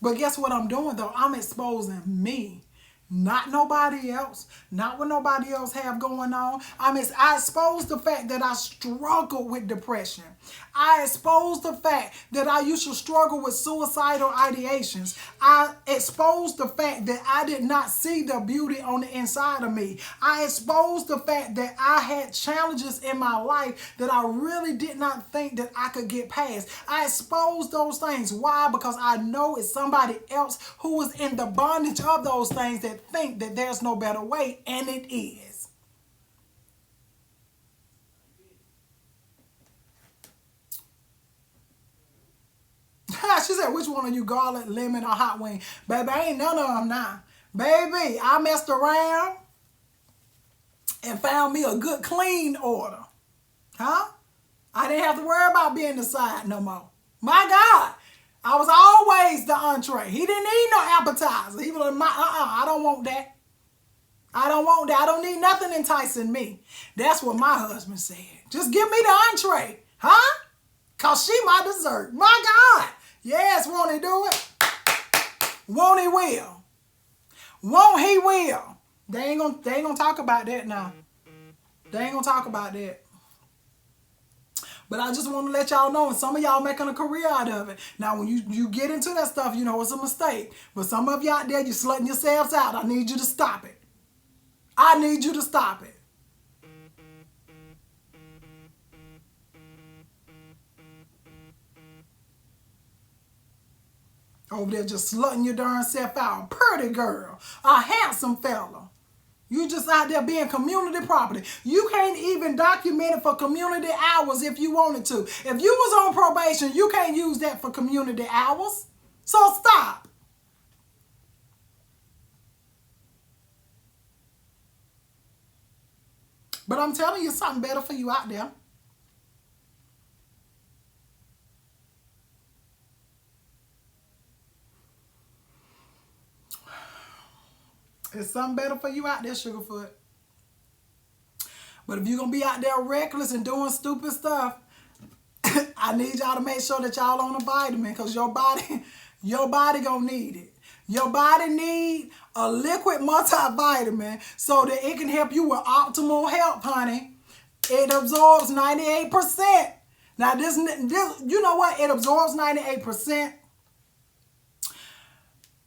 But guess what I'm doing, though? I'm exposing me. Not nobody else. Not what nobody else have going on. I expose the fact that I struggle with depression. I expose the fact that I used to struggle with suicidal ideations. I expose the fact that I did not see the beauty on the inside of me. I expose the fact that I had challenges in my life that I really did not think that I could get past. I expose those things. Why? Because I know it's somebody else who is in the bondage of those things that think that there's no better way, and it is. She said, which one are you, garlic, lemon, or hot wing? Baby, ain't none of them now. Baby, I messed around and found me a good clean order. Huh? I didn't have to worry about being the side no more. My God. I was always the entree. He didn't need no appetizer. He was like, I don't want that. I don't want that. I don't need nothing enticing me. That's what my husband said. Just give me the entree. Huh? Because she my dessert. My God. Yes, won't he do it? Won't he will? Won't he will? They ain't gonna talk about that now. They ain't gonna talk about that. But I just want to let y'all know, and some of y'all making a career out of it. Now, when you get into that stuff, you know it's a mistake. But some of you out there, you're slutting yourselves out. I need you to stop it. I need you to stop it. Over there just slutting your darn self out. Pretty girl. A handsome fella. You just out there being community property. You can't even document it for community hours if you wanted to. If you was on probation, you can't use that for community hours. So stop. But I'm telling you, something better for you out there. There's something better for you out there, Sugarfoot. But if you're going to be out there reckless and doing stupid stuff, I need y'all to make sure that y'all on a vitamin, because your body going to need it. Your body need a liquid multivitamin so that it can help you with optimal health, honey. It absorbs 98%. Now, this you know what? It absorbs 98%.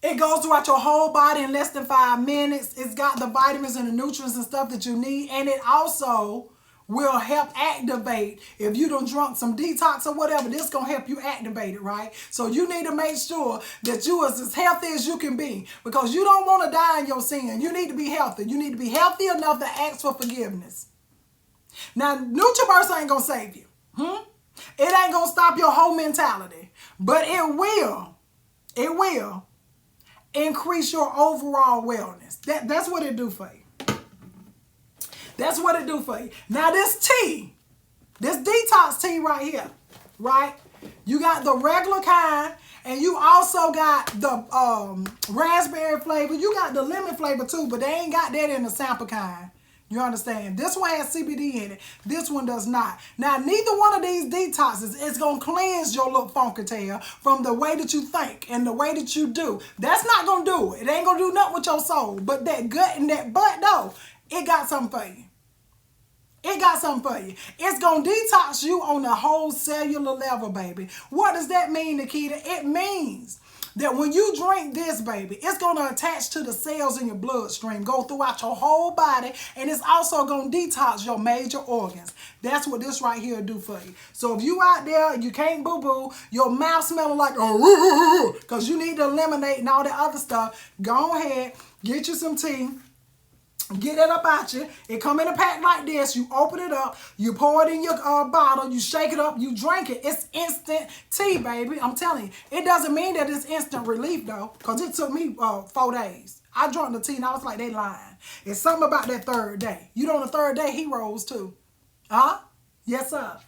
It goes throughout your whole body in less than 5 minutes. It's got the vitamins and the nutrients and stuff that you need. And it also will help activate. If you done drunk some detox or whatever, this going to help you activate it, right? So you need to make sure that you are as healthy as you can be, because you don't want to die in your sin. You need to be healthy. You need to be healthy enough to ask for forgiveness. Now, NutriBurst ain't going to save you. It ain't going to stop your whole mentality. But it will increase your overall wellness. That's what it do for you. That's what it do for you. Now this tea, this detox tea right here, right? You got the regular kind, and you also got the raspberry flavor. You got the lemon flavor too, but they ain't got that in the sample kind. You understand? This one has CBD in it. This one does not. Now, neither one of these detoxes is going to cleanse your little funky tail from the way that you think and the way that you do. That's not going to do it. It ain't going to do nothing with your soul. But that gut and that butt, though, it got something for you. It got something for you. It's going to detox you on the whole cellular level, baby. What does that mean, Nikita? It means that when you drink this, baby, it's going to attach to the cells in your bloodstream, go throughout your whole body, and it's also going to detox your major organs. That's what this right here do for you. So if you out there, you can't boo-boo, your mouth smelling like, because you need to eliminate and all that other stuff, go ahead, get you some tea. Get it up out you. It come in a pack like this. You open it up. You pour it in your bottle. You shake it up. You drink it. It's instant tea, baby. I'm telling you. It doesn't mean that it's instant relief, though, because it took me 4 days. I drank the tea, and I was like, they lying. It's something about that third day. You know, on the third day, he rose, too. Huh? Yes, sir.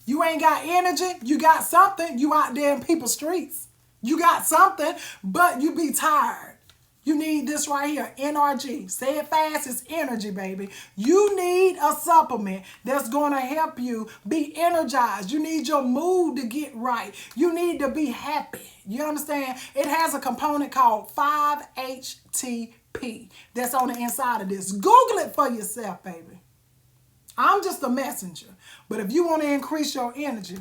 You ain't got energy. You got something. You out there in people's streets. You got something, but you be tired. You need this right here, NRG. Say it fast, it's energy, baby. You need a supplement that's going to help you be energized. You need your mood to get right. You need to be happy. You understand? It has a component called 5-HTP that's on the inside of this. Google it for yourself, baby. I'm just a messenger. But if you want to increase your energy,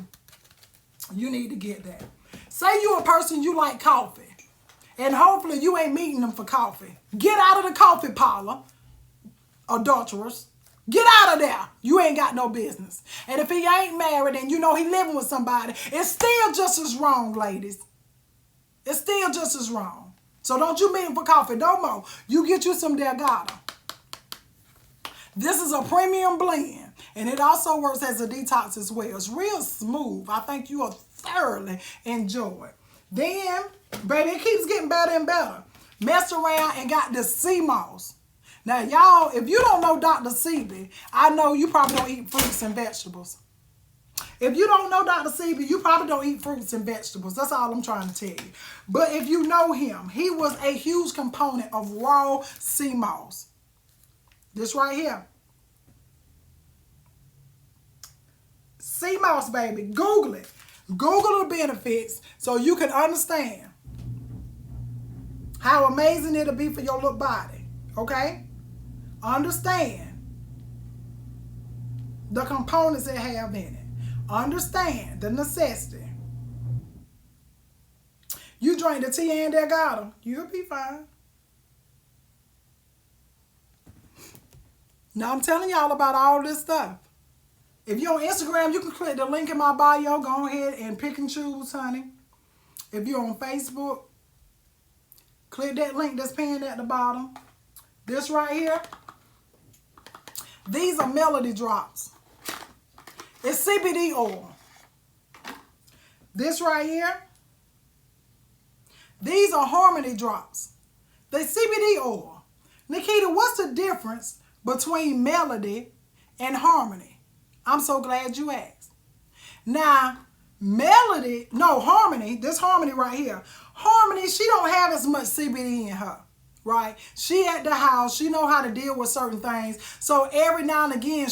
you need to get that. Say you're a person you like coffee. And hopefully you ain't meeting them for coffee. Get out of the coffee parlor, adulterers. Get out of there. You ain't got no business. And if he ain't married and you know he living with somebody, it's still just as wrong, ladies. It's still just as wrong. So don't you meet him for coffee no more. You get you some Delgado. This is a premium blend. And it also works as a detox as well. It's real smooth. I think you will thoroughly enjoy it. Then, baby, it keeps getting better and better. Messed around and got the sea moss. Now, y'all, if you don't know Dr. Sebi, I know you probably don't eat fruits and vegetables. If you don't know Dr. Sebi, you probably don't eat fruits and vegetables. That's all I'm trying to tell you. But if you know him, he was a huge component of raw sea moss. This right here. Sea moss, baby. Google it. Google the benefits so you can understand how amazing it'll be for your little body. Okay? Understand the components it have in it. Understand the necessity. You drink the tea and Delgado, you'll be fine. Now I'm telling y'all about all this stuff. If you're on Instagram, you can click the link in my bio. Go ahead and pick and choose, honey. If you're on Facebook, click that link that's pinned at the bottom. This right here, these are Melody drops. It's CBD oil. This right here, these are Harmony drops. They CBD oil. Nikita, what's the difference between Melody and Harmony? I'm so glad you asked. Now, Harmony, this Harmony right here. Harmony, she don't have as much CBD in her, right? She at the house, she know how to deal with certain things. So every now and again,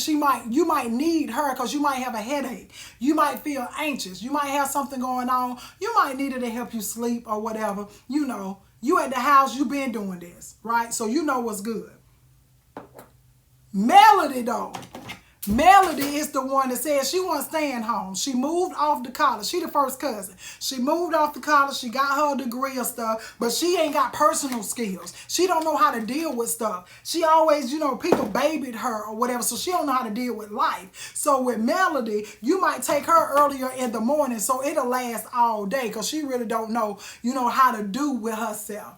you might need her because you might have a headache. You might feel anxious. You might have something going on. You might need her to help you sleep or whatever. You know, you at the house, you been doing this, right? So you know what's good. Melody, though. Melody is the one that says she wasn't staying home. She moved off to college. She the first cousin. She moved off to college. She got her degree or stuff, but she ain't got personal skills. She don't know how to deal with stuff. She always, people babied her or whatever, so she don't know how to deal with life. So with Melody, you might take her earlier in the morning, so it'll last all day because she really don't know, how to do with herself.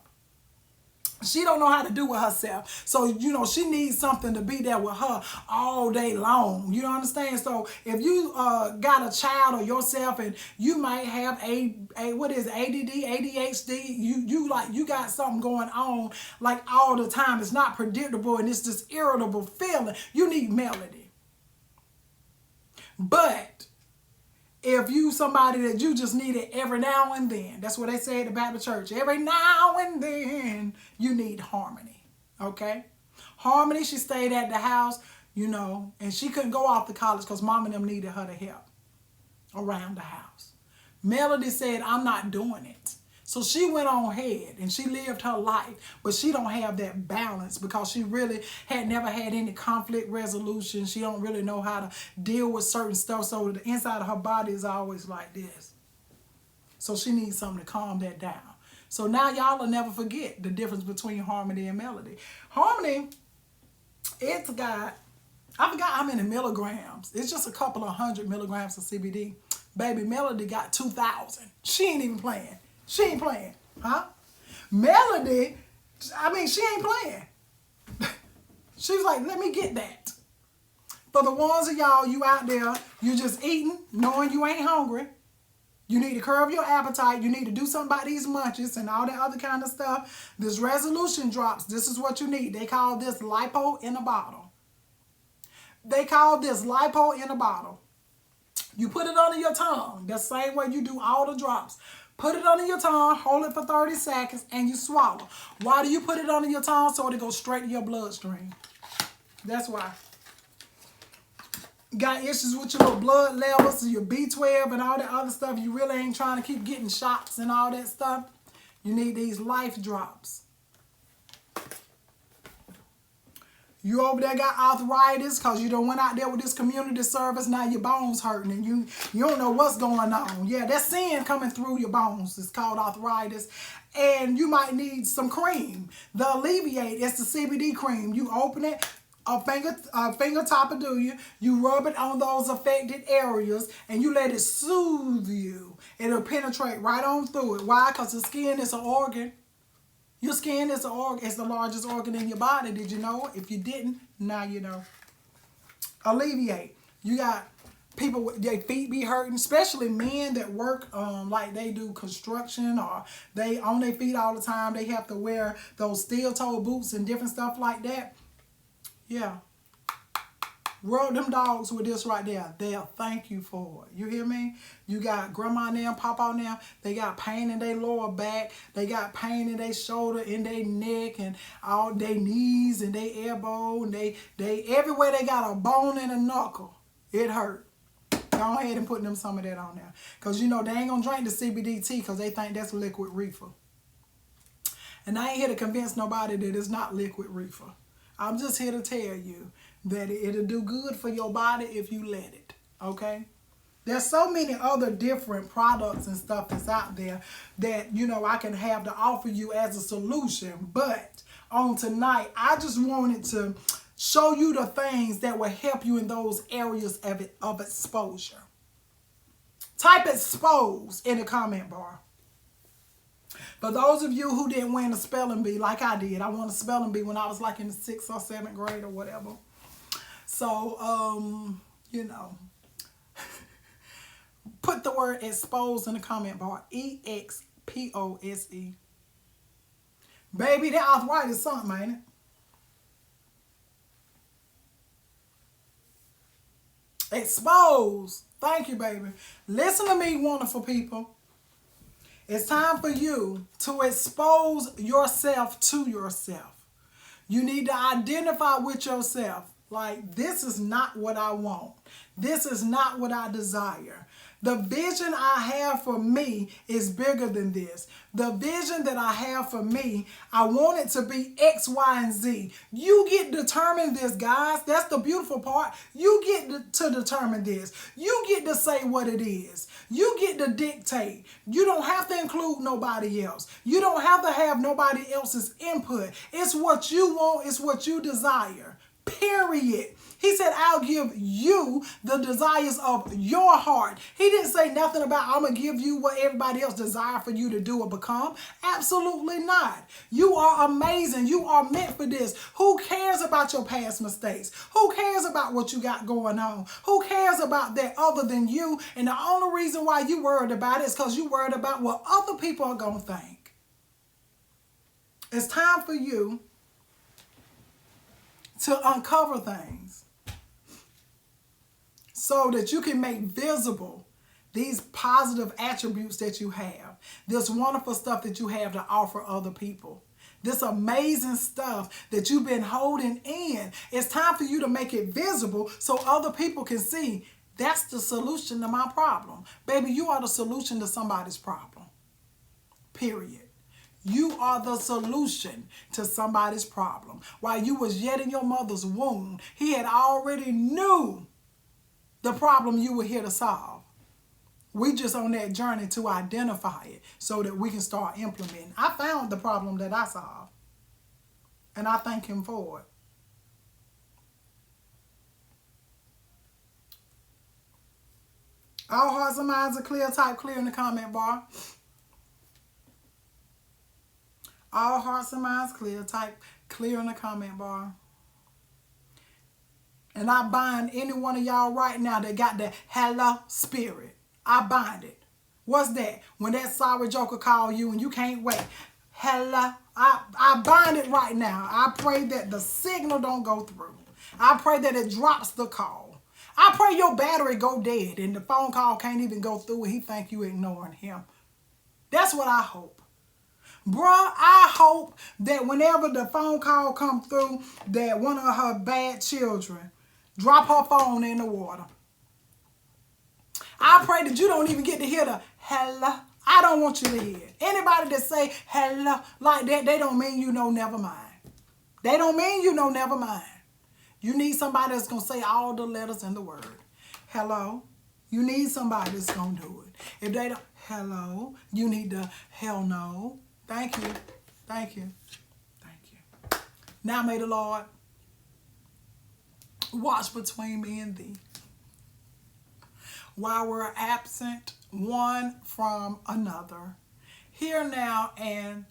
She don't know how to do with herself. So, she needs something to be there with her all day long. You understand? So, if you got a child or yourself and you might have ADD, ADHD, you got something going on like all the time. It's not predictable and it's this irritable feeling. You need Melody. But if you somebody that you just need it every now and then, that's what they say at the Baptist church. Every now and then, you need Harmony, okay? Harmony, she stayed at the house, you know, and she couldn't go off to college because mom and them needed her to help around the house. Melody said, I'm not doing it. So she went on ahead and she lived her life, but she don't have that balance because she really had never had any conflict resolution. She don't really know how to deal with certain stuff. So the inside of her body is always like this. So she needs something to calm that down. So now y'all will never forget the difference between Harmony and Melody. Harmony, it's got, I forgot how many milligrams. It's just a couple of 100 milligrams of CBD. Baby, Melody got 2,000. She ain't even playing. She ain't playing, huh? Melody, I mean, she ain't playing. She's like, let me get that. For the ones of y'all, you out there, you just eating, knowing you ain't hungry. You need to curb your appetite. You need to do something about these munchies and all that other kind of stuff. This resolution drops, this is what you need. They call this lipo in a bottle. They call this lipo in a bottle. You put it under your tongue. The same way you do all the drops. Put it under your tongue, hold it for 30 seconds, and you swallow. Why do you put it under your tongue? So it goes straight to your bloodstream. That's why. Got issues with your little blood levels, your B12 and all that other stuff. You really ain't trying to keep getting shots and all that stuff. You need these life drops. You over there got arthritis because you done went out there with this community service. Now your bones hurting and you don't know what's going on. Yeah, that sin coming through your bones. It's called arthritis. And you might need some cream. The Alleviate, it's the CBD cream. You open it, a finger top will do you rub it on those affected areas and you let it soothe you. It'll penetrate right on through it. Why? Because the skin is an organ. Your skin is the largest organ in your body. Did you know? If you didn't, now you know. Alleviate. You got people with their feet be hurting, especially men that work like they do construction or they on their feet all the time. They have to wear those steel-toe boots and different stuff like that. Yeah. Rub them dogs with this right there. They'll thank you for it. You hear me? You got grandma and them, papa and them. They got pain in their lower back. They got pain in their shoulder, in their neck, and all their knees and their elbow. And they everywhere they got a bone and a knuckle. It hurt. Go ahead and put them some of that on there. Because, you know, they ain't going to drink the CBD tea because they think that's liquid reefer. And I ain't here to convince nobody that it's not liquid reefer. I'm just here to tell you that it'll do good for your body if you let it, okay? There's so many other different products and stuff that's out there that, you know, I can have to offer you as a solution. But on tonight, I just wanted to show you the things that will help you in those areas of exposure. Type expose in the comment bar. For those of you who didn't win a spelling bee like I did, I won a spelling bee when I was like in the 6th or 7th grade or whatever. So, you know, put the word expose in the comment bar. E-X-P-O-S-E. Baby, that arthritis is something, ain't it? Expose. Thank you, baby. Listen to me, wonderful people. It's time for you to expose yourself to yourself. You need to identify with yourself. Like, this is not what I want. This is not what I desire. The vision I have for me is bigger than this. The vision that I have for me, I want it to be X, Y, and Z. You get to determine this, guys. That's the beautiful part. You get to determine this. You get to say what it is. You get to dictate. You don't have to include nobody else. You don't have to have nobody else's input. It's what you want. It's what you desire. Period. He said, I'll give you the desires of your heart. He didn't say nothing about, I'm going to give you what everybody else desire for you to do or become. Absolutely not. You are amazing. You are meant for this. Who cares about your past mistakes? Who cares about what you got going on? Who cares about that other than you? And the only reason why you worried about it is because you worried about what other people are going to think. It's time for you to uncover things so that you can make visible these positive attributes that you have, this wonderful stuff that you have to offer other people. This amazing stuff that you've been holding in. It's time for you to make it visible so other people can see that's the solution to my problem. Baby, you are the solution to somebody's problem. Period. You are the solution to somebody's problem. While you was yet in your mother's womb, he had already knew the problem you were here to solve. We just on that journey to identify it so that we can start implementing. I found the problem that I solved, and I thank him for it. All hearts and minds are clear. Type clear in the comment bar. All hearts and minds clear. Type clear in the comment bar. And I bind any one of y'all right now that got that hello spirit. I bind it. What's that? When that sorry joker call you and you can't wait. Hello. I bind it right now. I pray that the signal don't go through. I pray that it drops the call. I pray your battery go dead and the phone call can't even go through and he think you ignoring him. That's what I hope. Bruh, I hope that whenever the phone call come through, that one of her bad children drop her phone in the water. I pray that you don't even get to hear the hello. I don't want you to hear it. Anybody that say hello like that, they don't mean you know never mind. They don't mean you know never mind. You need somebody that's going to say all the letters in the word. Hello. You need somebody that's going to do it. If they don't, hello, you need to hell no. Thank you. Thank you. Thank you. Now may the Lord watch between me and thee while we're absent one from another, here now and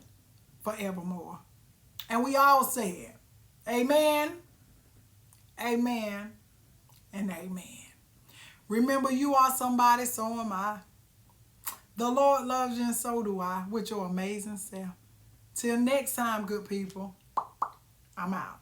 forevermore. And we all said, amen, amen, and amen. Remember, you are somebody, so am I. The Lord loves you and so do I, with your amazing self. Till next time, good people, I'm out.